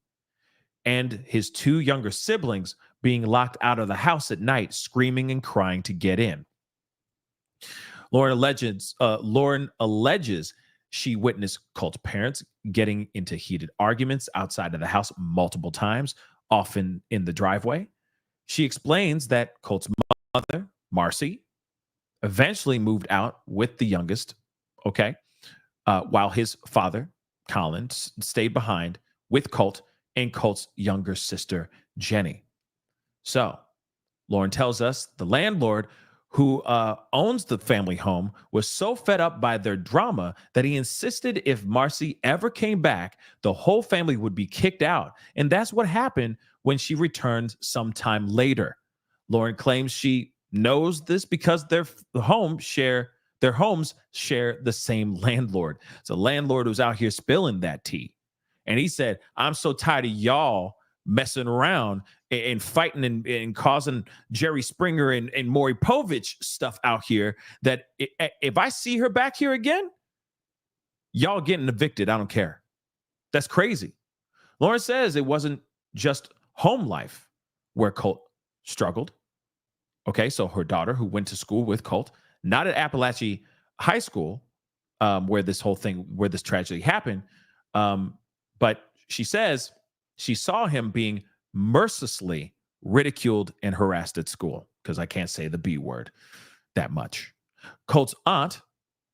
and his two younger siblings being locked out of the house at night, screaming and crying to get in. Lauren alleges she witnessed Colt's parents getting into heated arguments outside of the house multiple times, often in the driveway. She explains that Colt's mother, Marcy, eventually moved out with the youngest, okay, while his father, Colin, stayed behind with Colt and Colt's younger sister, Jenny. So, Lauren tells us the landlord who owns the family home was so fed up by their drama that he insisted if Marcy ever came back, the whole family would be kicked out. And that's what happened when she returned sometime later. Lauren claims she knows this because their homes share the same landlord. So landlord was out here spilling that tea. And he said, I'm so tired of y'all messing around and fighting and causing Jerry Springer and Maury Povich stuff out here that if I see her back here again, y'all getting evicted. I don't care. That's crazy. Lauren says it wasn't just home life where Colt struggled. Okay, so her daughter, who went to school with Colt, not at Apalachee High School, where this tragedy happened, but she says she saw him being mercilessly ridiculed and harassed at school, because I can't say the B word that much. Colt's aunt,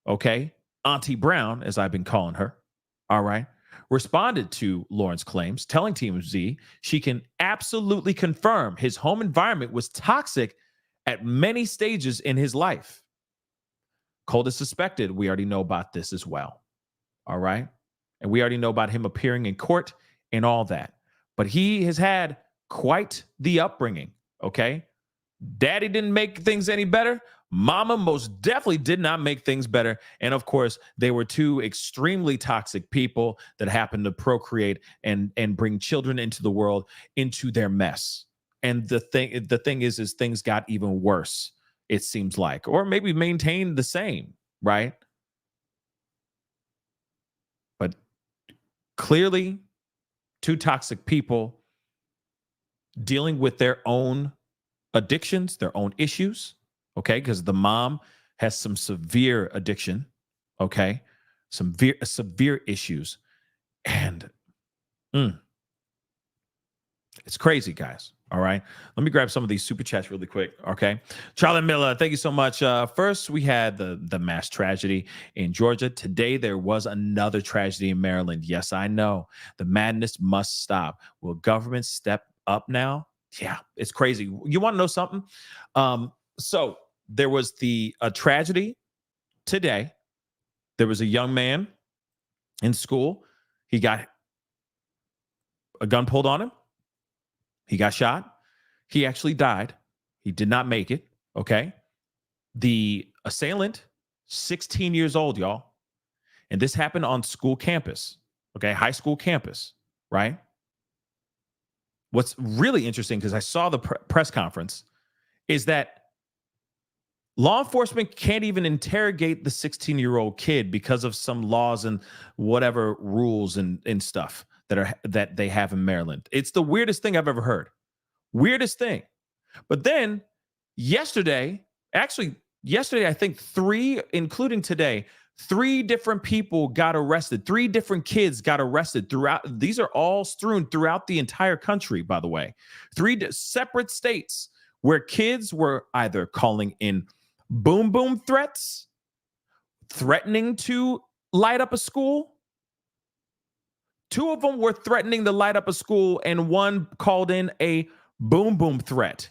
okay, Auntie Brown, as I've been calling her, all right, responded to Lauren's claims, telling TMZ she can absolutely confirm his home environment was toxic at many stages in his life. Colt is suspected. We already know about this as well. All right. And we already know about him appearing in court and all that. But he has had quite the upbringing. Okay. Daddy didn't make things any better. Mama most definitely did not make things better. And of course, they were two extremely toxic people that happened to procreate and bring children into the world, into their mess. And the thing is things got even worse, it seems like, or maybe maintained the same, right? But clearly, two toxic people dealing with their own addictions, their own issues, okay? Because the mom has some severe addiction, okay? Some severe issues. And it's crazy, guys. All right. Let me grab some of these super chats really quick. Okay. Charlie Miller, thank you so much. First, we had the mass tragedy in Georgia. Today, there was another tragedy in Maryland. Yes, I know. The madness must stop. Will government step up now? Yeah, it's crazy. You want to know something? So there was a tragedy today. There was a young man in school. He got a gun pulled on him. He got shot. He actually died. He did not make it. Okay. The assailant, 16 years old, y'all. And this happened on school campus. Okay. High school campus, right? What's really interesting, because I saw the press conference, is that law enforcement can't even interrogate the 16-year-old kid because of some laws and whatever rules and stuff that they have in Maryland. It's the weirdest thing I've ever heard. Weirdest thing. But then yesterday, I think 3, including today, 3 different people got arrested. 3 different kids got arrested throughout. These are all strewn throughout the entire country, by the way. 3 separate states where kids were either calling in boom boom threats, threatening to light up a school. 2 of them were threatening to light up a school, and 1 called in a boom boom threat.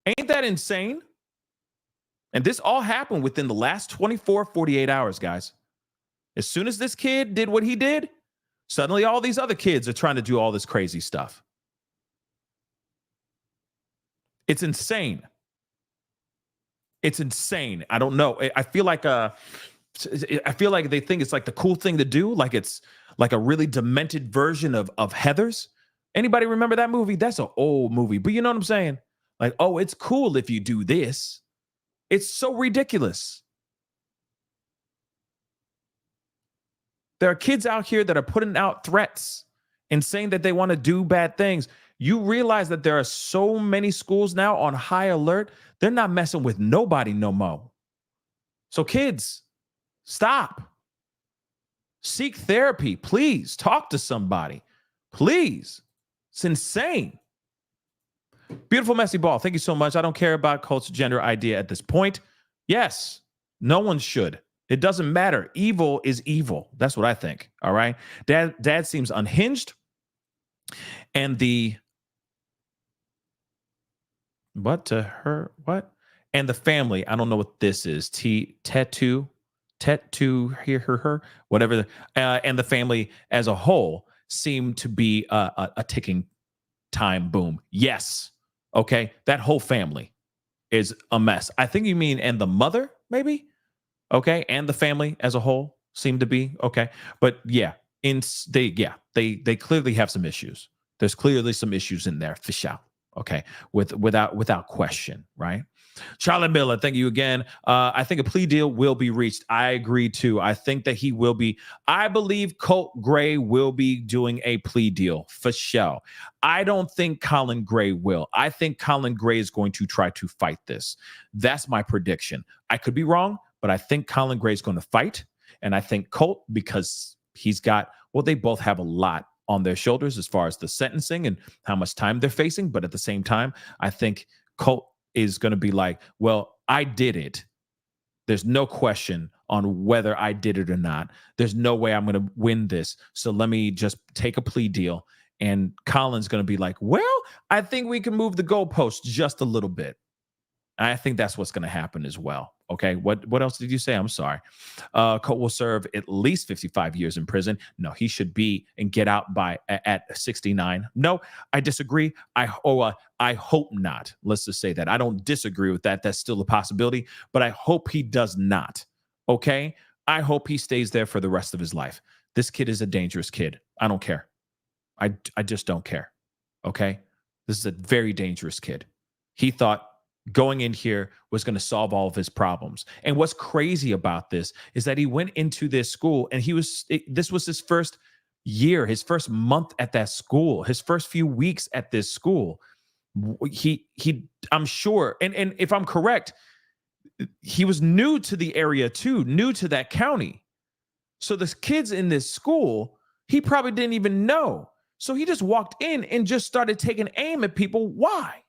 Ain't that insane? And this all happened within the last 24, 48 hours, guys. As soon as this kid did what he did, suddenly all these other kids are trying to do all this crazy stuff. It's insane. It's insane. I don't know. I feel like they think it's like the cool thing to do, like it's like a really demented version of Heathers. Anybody remember that movie? That's an old movie, but you know what I'm saying? Like, oh, it's cool if you do this. It's so ridiculous. There are kids out here that are putting out threats and saying that they want to do bad things. You realize that there are so many schools now on high alert. They're not messing with nobody no more. So kids, stop. Seek therapy. Please talk to somebody. Please. It's insane. Beautiful Messy Ball. Thank you so much. I don't care about Colt's gender idea at this point. Yes, no one should. It doesn't matter. Evil is evil. That's what I think. All right. Dad seems unhinged. And And the family, I don't know what this is. Tattoo, her, whatever. And the family as a whole seem to be a ticking time bomb. Yes. Okay. That whole family is a mess. I think you mean, and the mother, maybe? Okay. And the family as a whole seem to be. Okay. But yeah, they clearly have some issues. There's clearly some issues in there for sure. Okay. Without question. Right. Charlie Miller, thank you again. I think a plea deal will be reached. I agree too. I think that he will be. I believe Colt Gray will be doing a plea deal for sure. I don't think Colin Gray will. I think Colin Gray is going to try to fight this. That's my prediction. I could be wrong, but I think Colin Gray is going to fight. And I think Colt, because he's got, well, they both have a lot on their shoulders as far as the sentencing and how much time they're facing. But at the same time, I think Colt is going to be like, well, I did it. There's no question on whether I did it or not. There's no way I'm going to win this. So let me just take a plea deal. And Colin's going to be like, well, I think we can move the goalpost just a little bit. I think that's what's going to happen as well. Okay. What else did you say? I'm sorry. Colt will serve at least 55 years in prison. No, he should be and get out at 69. No, I disagree. I hope not. Let's just say that. I don't disagree with that. That's still a possibility, but I hope he does not. Okay. I hope he stays there for the rest of his life. This kid is a dangerous kid. I don't care. I just don't care. Okay. This is a very dangerous kid. He thought going in here was going to solve all of his problems. And what's crazy about this is that he went into this school and this was his first year, his first month at that school, his first few weeks at this school. I'm sure, and if I'm correct, he was new to the area too, new to that county. So the kids in this school, he probably didn't even know. So he just walked in and just started taking aim at people. Why?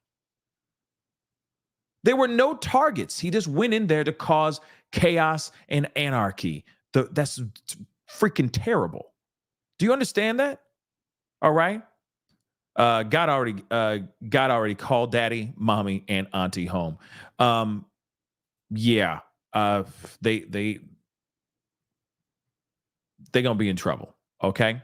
There were no targets. He just went in there to cause chaos and anarchy. That's freaking terrible. Do you understand that? All right. God already called daddy, mommy, and auntie home. Yeah. They gonna be in trouble. Okay.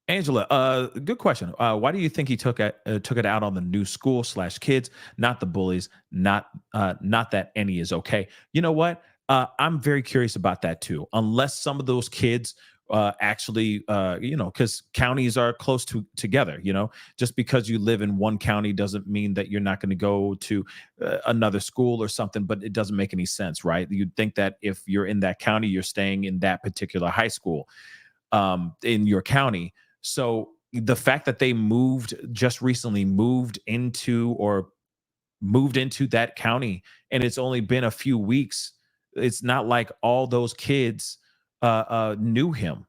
Angela, good question. Why do you think he took it out on the new school / kids, not the bullies? Not that any is okay. You know what? I'm very curious about that too. Unless some of those kids actually, because counties are close together. Just because you live in one county doesn't mean that you're not going to go to another school or something. But it doesn't make any sense, right? You'd think that if you're in that county, you're staying in that particular high school in your county. So the fact that they just recently moved into that county, and it's only been a few weeks, it's not like all those kids knew him.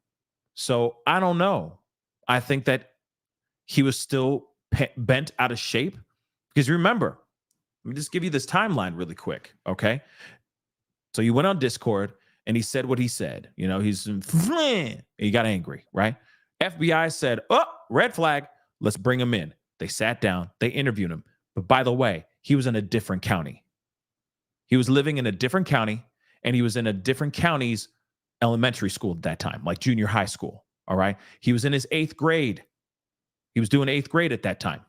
So I don't know. I think that he was still bent out of shape, because remember, let me just give you this timeline really quick. Okay. So you went on Discord and he said what he said. He got angry, right? FBI said, oh, red flag, let's bring him in. They sat down, they interviewed him. But by the way, he was in a different county. He was living in a different county, and he was in a different county's elementary school at that time, like junior high school. All right. He was in his 8th grade. He was doing 8th grade at that time.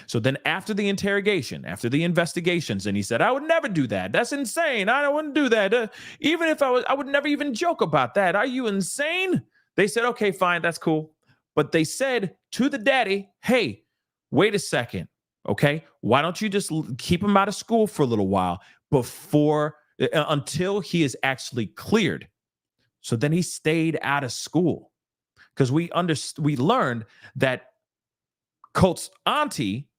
So then after the interrogation, after the investigations, and he said, I would never do that. That's insane. I wouldn't do that. Even if I would never even joke about that. Are you insane? They said, okay, fine, that's cool. But they said to the daddy, hey, wait a second, okay? Why don't you just keep him out of school for a little while until he is actually cleared? So then he stayed out of school, because we learned that Colt's auntie,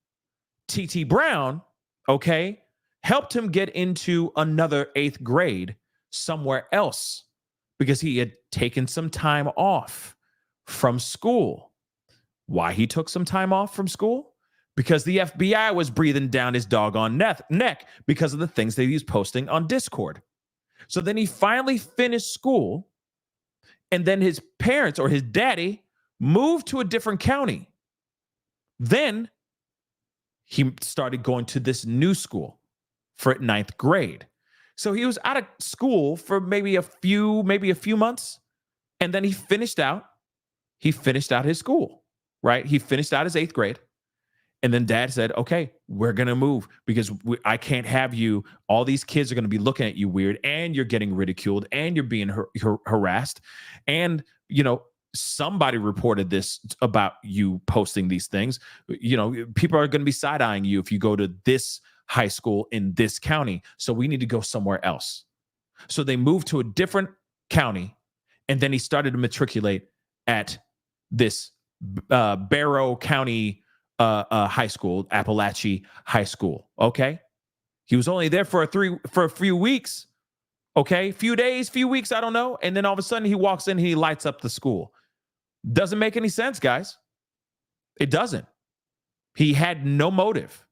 T.T. Brown, okay, helped him get into another 8th grade somewhere else, because he had taken some time off from school. Why he took some time off from school? Because the FBI was breathing down his doggone neck because of the things that he was posting on Discord. So then he finally finished school, and then his parents or his daddy moved to a different county. Then he started going to this new school for 9th grade. So he was out of school for maybe a few months, and then he finished out his school, right? He finished out his 8th grade, and then dad said, okay, we're going to move, because I can't have you. All these kids are going to be looking at you weird, and you're getting ridiculed, and you're being harassed. And, somebody reported this about you posting these things. You know, people are going to be side-eyeing you if you go to this high school in this county. So we need to go somewhere else. So they moved to a different county, and then he started to matriculate at this Barrow County high school, Apalachee High School. Okay, he was only there for a few weeks. Okay, few days, few weeks, I don't know. And then all of a sudden he walks in and he lights up the school. Doesn't make any sense, guys. It doesn't. He had no motive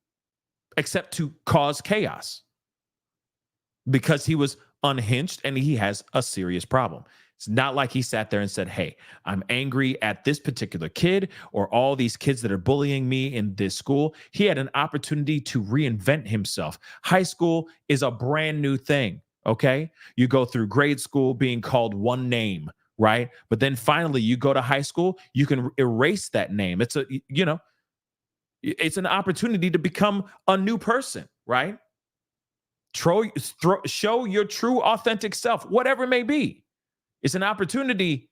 except to cause chaos because he was unhinged and he has a serious problem. It's not like he sat there and said, hey, I'm angry at this particular kid or all these kids that are bullying me in this school. He had an opportunity to reinvent himself. High school is a brand new thing, okay? You go through grade school being called one name, right? But then finally you go to high school, you can erase that name. It's an opportunity to become a new person, right? Show your true, authentic self, whatever it may be. It's an opportunity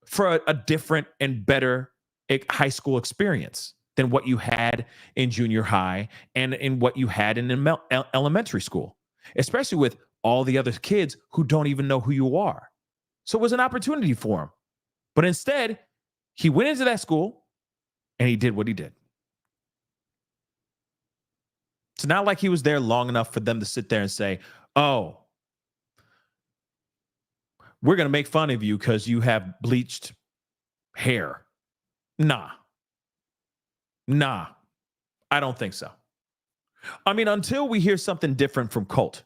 for a different and better high school experience than what you had in junior high and in what you had in elementary school, especially with all the other kids who don't even know who you are. So it was an opportunity for him. But instead, he went into that school and he did what he did. It's not like he was there long enough for them to sit there and say, oh, we're going to make fun of you because you have bleached hair. Nah, I don't think so. I mean, until we hear something different from Colt,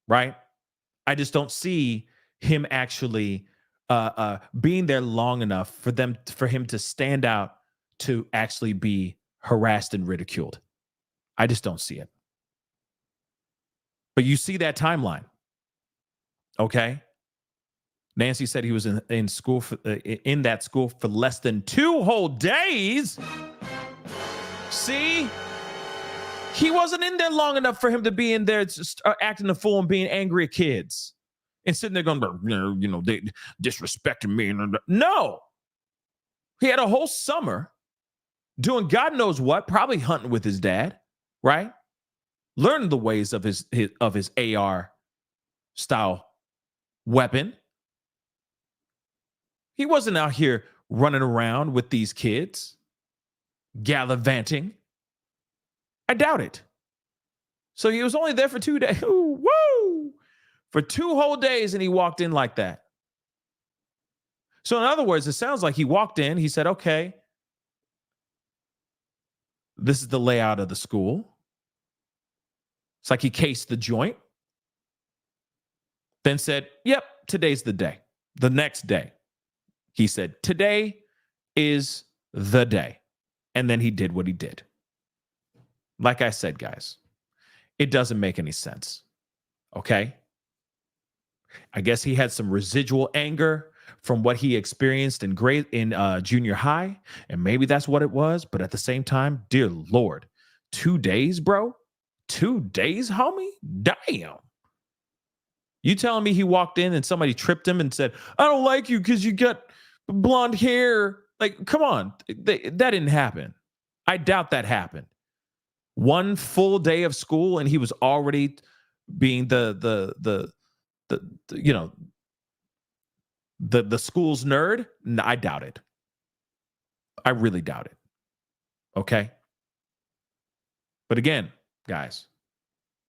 right? I just don't see him actually being there long enough for him to stand out to actually be harassed and ridiculed. I just don't see it. But you see that timeline, okay? Nancy said he was in school in that school for less than 2 whole days. See, he wasn't in there long enough for him to be in there just acting a fool and being angry at kids and sitting there going, they disrespecting me. No, he had a whole summer doing God knows what, probably hunting with his dad, right? Learning the ways of his AR style weapon. He wasn't out here running around with these kids, gallivanting. I doubt it. So he was only there for 2 days. Ooh, woo! For 2 whole days, and he walked in like that. So in other words, it sounds like he walked in, he said, okay, this is the layout of the school. It's like he cased the joint. Then said, yep, today's the day. The next day. He said, today is the day. And then he did what he did. Like I said, guys, it doesn't make any sense. Okay? I guess he had some residual anger from what he experienced in junior high. And maybe that's what it was. But at the same time, dear Lord, 2 days, bro? 2 days, homie? Damn. You telling me he walked in and somebody tripped him and said, I don't like you because you got blonde hair. Like, come on. That didn't happen. I doubt that happened. 1 full day of school and he was already being the school's nerd. No, I doubt it. I really doubt it. Okay. But again, guys,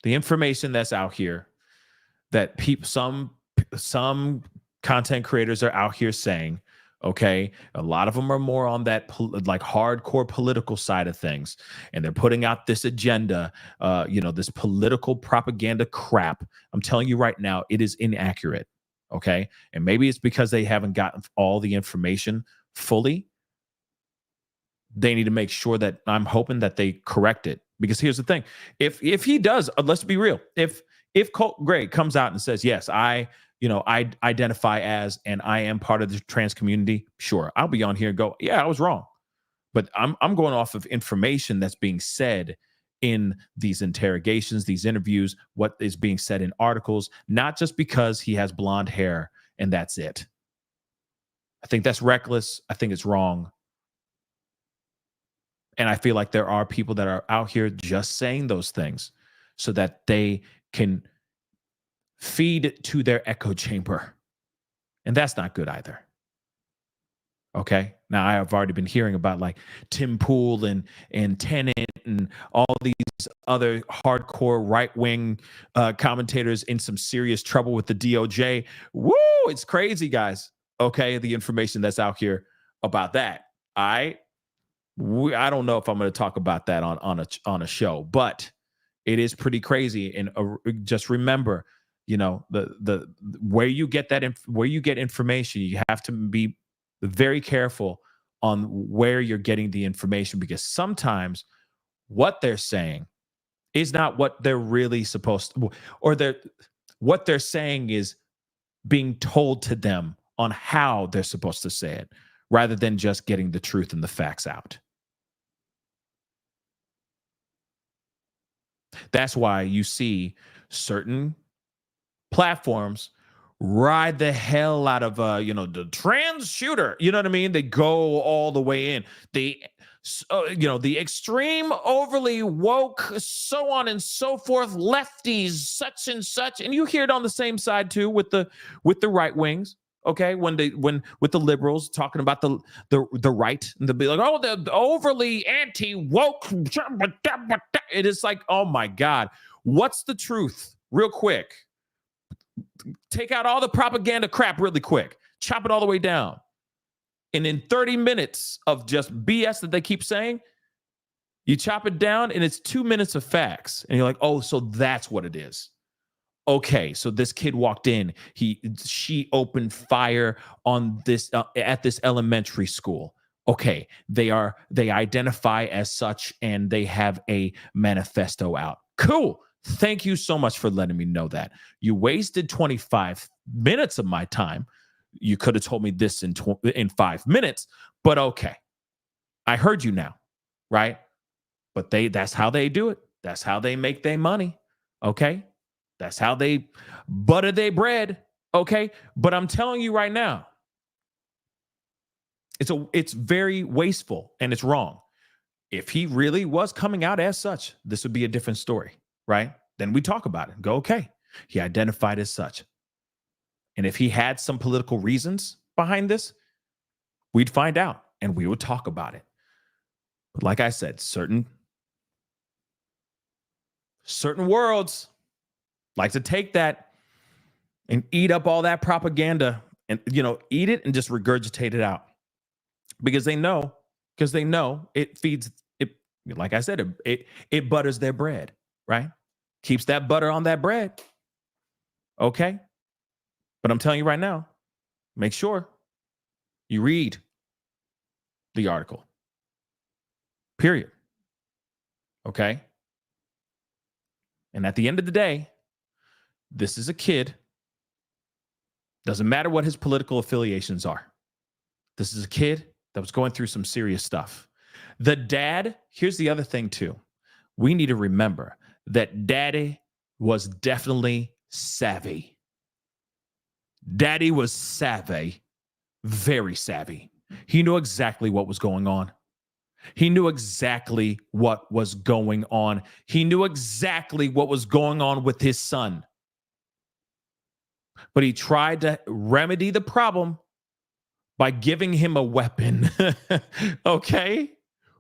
the information that's out here that some content creators are out here saying, okay, a lot of them are more on that like hardcore political side of things, and they're putting out this agenda, this political propaganda crap. I'm telling you right now, it is inaccurate. Okay, and maybe it's because they haven't gotten all the information fully. They need to make sure that I'm hoping that they correct it, because here's the thing: if he does, let's be real, if Colt Gray comes out and says, yes, I identify as, and I am part of the trans community, sure, I'll be on here and go, yeah, I was wrong. But I'm going off of information that's being said in these interrogations, these interviews, what is being said in articles, not just because he has blonde hair and that's it. I think that's reckless. I think it's wrong. And I feel like there are people that are out here just saying those things so that they can feed to their echo chamber. And that's not good either. Okay. Now I've already been hearing about like Tim Pool and Tennant and all these other hardcore right-wing commentators in some serious trouble with the DOJ. Woo! It's crazy, guys. Okay. The information that's out here about that. I don't know if I'm going to talk about that on a show, but it is pretty crazy. And just remember, you know, the where you get that where you get information, you have to be very careful on where you're getting the information, because sometimes what they're saying is not what they're really supposed to, or what they're saying is being told to them on how they're supposed to say it, rather than just getting the truth and the facts out. That's why you see certain platforms ride the hell out of the trans shooter. You know what I mean? They go all the way in. The extreme, overly woke, so on and so forth, lefties, such and such. And you hear it on the same side too with the right wings. Okay, when with the liberals talking about the right, and they'll be like, oh, the overly anti-woke. It is like, oh my God, what's the truth? Real quick. Take out all the propaganda crap really quick. Chop it all the way down. And in 30 minutes of just BS that they keep saying, you chop it down and it's 2 minutes of facts. And you're like, oh, so that's what it is. Okay, so this kid walked in. She opened fire on this at this elementary school. Okay, they identify as such and they have a manifesto out. Cool. Thank you so much for letting me know that. You wasted 25 minutes of my time. You could have told me this in 5 minutes, but okay. I heard you now, right? But that's how they do it. That's how they make their money. Okay? That's how they butter their bread. Okay? But I'm telling you right now, it's very wasteful and it's wrong. If he really was coming out as such, this would be a different story, right? Then we talk about it. Go, okay, he identified as such. And if he had some political reasons behind this, we'd find out and we would talk about it. But like I said, certain worlds like to take that and eat up all that propaganda and, eat it and just regurgitate it out because they know it feeds it. Like I said, it butters their bread, right? Keeps that butter on that bread. Okay. But I'm telling you right now, make sure you read the article. Period. Okay. And at the end of the day, this is a kid. Doesn't matter what his political affiliations are. This is a kid that was going through some serious stuff. The dad, here's the other thing too. We need to remember that daddy was definitely savvy. Daddy was savvy, very savvy. He knew exactly what was going on. He knew exactly what was going on. He knew exactly what was going on with his son. But he tried to remedy the problem by giving him a weapon, okay?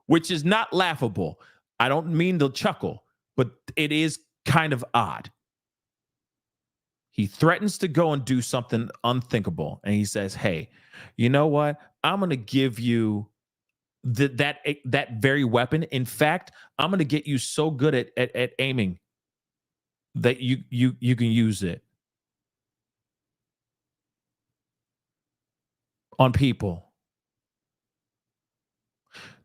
Which is not laughable. I don't mean to chuckle, but it is kind of odd. He threatens to go and do something unthinkable. And he says, hey, you know what? I'm going to give you that very weapon. In fact, I'm going to get you so good at aiming that you can use it on people.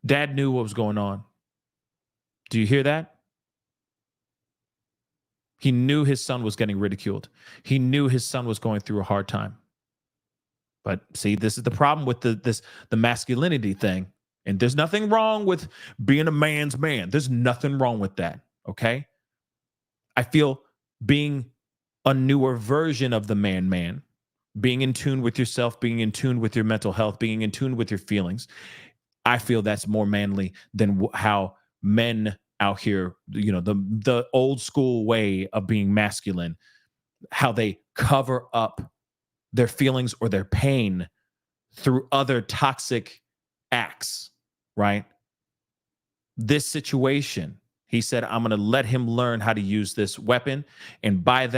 Dad knew what was going on. Do you hear that? He knew his son was getting ridiculed. He knew his son was going through a hard time. But see, this is the problem with the masculinity thing. And there's nothing wrong with being a man's man. There's nothing wrong with that, okay? I feel being a newer version of the man, being in tune with yourself, being in tune with your mental health, being in tune with your feelings. I feel that's more manly than how men out here, the old school way of being masculine, how they cover up their feelings or their pain through other toxic acts, right? This situation, he said, I'm going to let him learn how to use this weapon. And by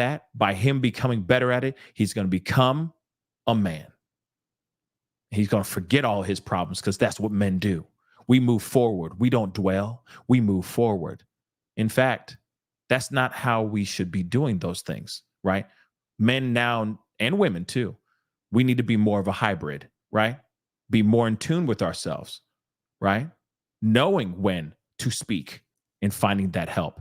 him becoming better at it, he's going to become a man. He's going to forget all his problems because that's what men do. We move forward. We don't dwell. We move forward. In fact, that's not how we should be doing those things, right? Men now, and women too, we need to be more of a hybrid, right? Be more in tune with ourselves, right? Knowing when to speak and finding that help,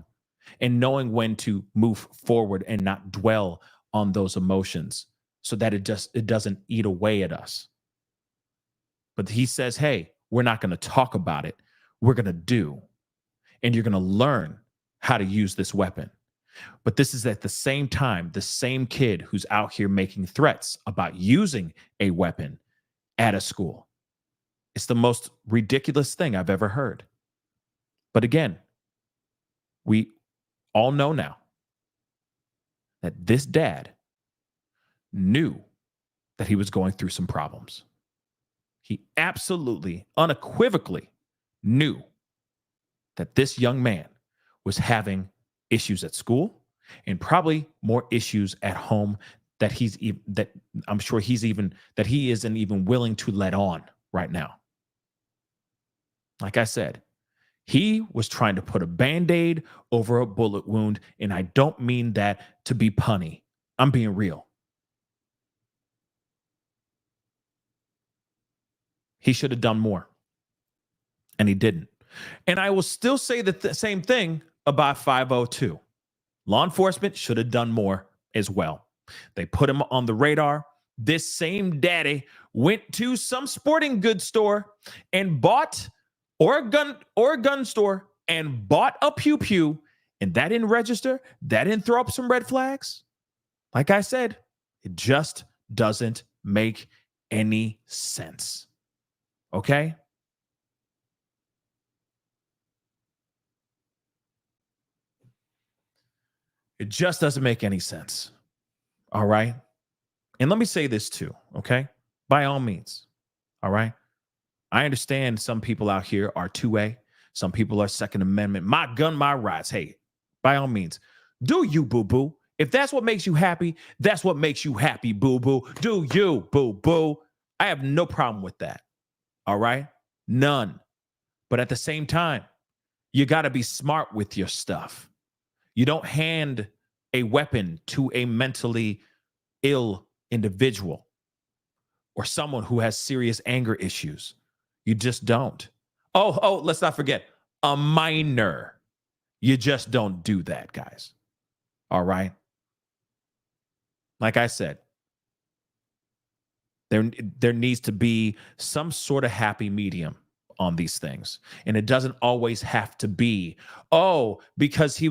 and knowing when to move forward and not dwell on those emotions so that it doesn't eat away at us. But he says, hey, we're not going to talk about it. We're going to do. And you're going to learn how to use this weapon. But this is at the same time, the same kid who's out here making threats about using a weapon at a school. It's the most ridiculous thing I've ever heard. But again, we all know now that this dad knew that he was going through some problems. He absolutely, unequivocally knew that this young man was having issues at school and probably more issues at home that he isn't even willing to let on right now. Like I said, he was trying to put a Band-Aid over a bullet wound, and I don't mean that to be punny. I'm being real. He should have done more, and he didn't. And I will still say the same thing about 502. Law enforcement should have done more as well. They put him on the radar. This same daddy went to some sporting goods store and bought, or a gun store, and bought a pew-pew, and that didn't register. That didn't throw up some red flags. Like I said, it just doesn't make any sense. Okay? It just doesn't make any sense. All right? And let me say this too, okay? By all means. All right? I understand some people out here are 2A. Some people are Second Amendment. My gun, my rights. Hey, by all means, do you, boo-boo. If that's what makes you happy, that's what makes you happy, boo-boo. Do you, boo-boo. I have no problem with that. All right? None. But at the same time, you got to be smart with your stuff. You don't hand a weapon to a mentally ill individual or someone who has serious anger issues. You just don't. Oh, let's not forget, a minor. You just don't do that, guys. All right? Like I said, there needs to be some sort of happy medium on these things. And it doesn't always have to be, because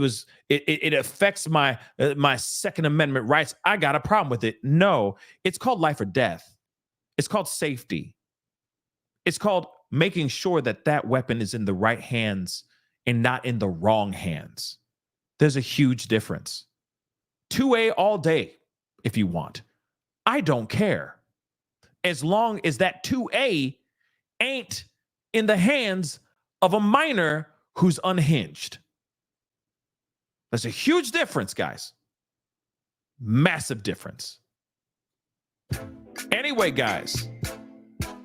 it affects my Second Amendment rights, I got a problem with it. No, it's called life or death. It's called safety. It's called making sure that that weapon is in the right hands and not in the wrong hands. There's a huge difference. 2A all day if you want. I don't care. As long as that 2A ain't in the hands of a minor who's unhinged. There's a huge difference, guys. Massive difference. Anyway, guys,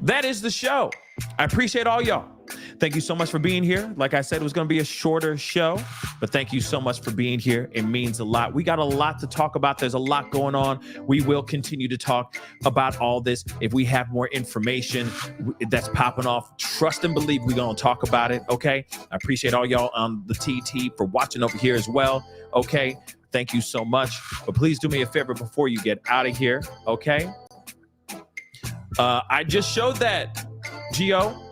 that is the show. I appreciate all y'all. Thank you so much for being here. Like I said, it was going to be a shorter show, but thank you so much for being here. It means a lot. We got a lot to talk about. There's a lot going on. We will continue to talk about all this. If we have more information that's popping off, trust and believe we're going to talk about it, okay? I appreciate all y'all on the TT for watching over here as well, okay? Thank you so much. But please do me a favor before you get out of here, okay? I just showed that, Gio.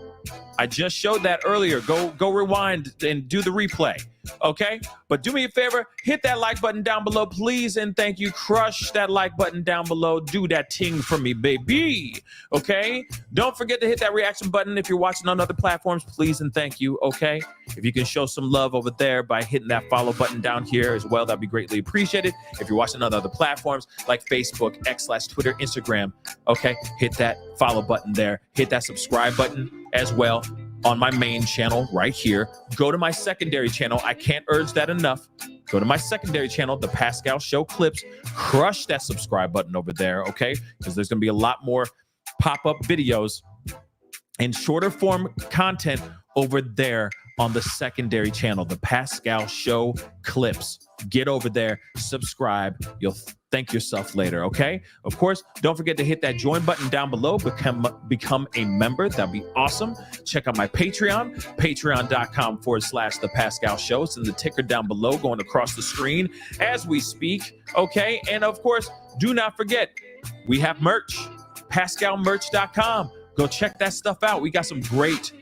I just showed that earlier. Go rewind and do the replay. Okay, but do me a favor, hit that like button down below, please, and thank you. Crush that like button down below. Do that ting for me, baby. Okay, don't forget to hit that reaction button if you're watching on other platforms, please and thank you. Okay, if you can show some love over there by hitting that follow button down here as well, that'd be greatly appreciated. If you're watching on other platforms like Facebook, X/Twitter, Instagram, okay, hit that follow button there. Hit that subscribe button as well on my main channel right here. Go to my secondary channel. I can't urge that enough. Go to my secondary channel, The Pascal Show Clips. Crush that subscribe button over there, okay? Because there's going to be a lot more pop-up videos and shorter form content over there on the secondary channel, The Pascal Show Clips. Get over there, subscribe. You'll thank yourself later, okay? Of course, don't forget to hit that join button down below. Become a member. That'd be awesome. Check out my Patreon, patreon.com/The Pascal Show. It's in the ticker down below, going across the screen as we speak, okay? And of course, do not forget, we have merch, pascalmerch.com. Go check that stuff out. We got some great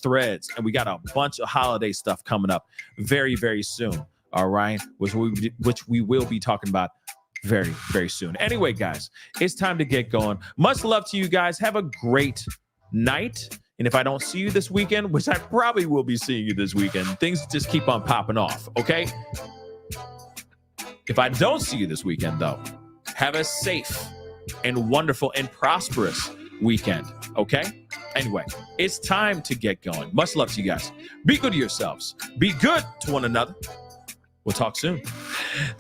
threads, and we got a bunch of holiday stuff coming up very, very soon. All right, which we will be talking about very, very soon. Anyway, guys, it's time to get going. Much love to you guys. Have a great night. And if I don't see you this weekend, which I probably will be seeing you this weekend, things just keep on popping off, okay? If I don't see you this weekend, though, have a safe and wonderful and prosperous weekend, okay? Anyway, it's time to get going. Much love to you guys. Be good to yourselves. Be good to one another. We'll talk soon.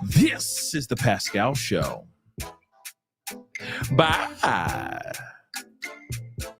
This is The Pascal Show. Bye.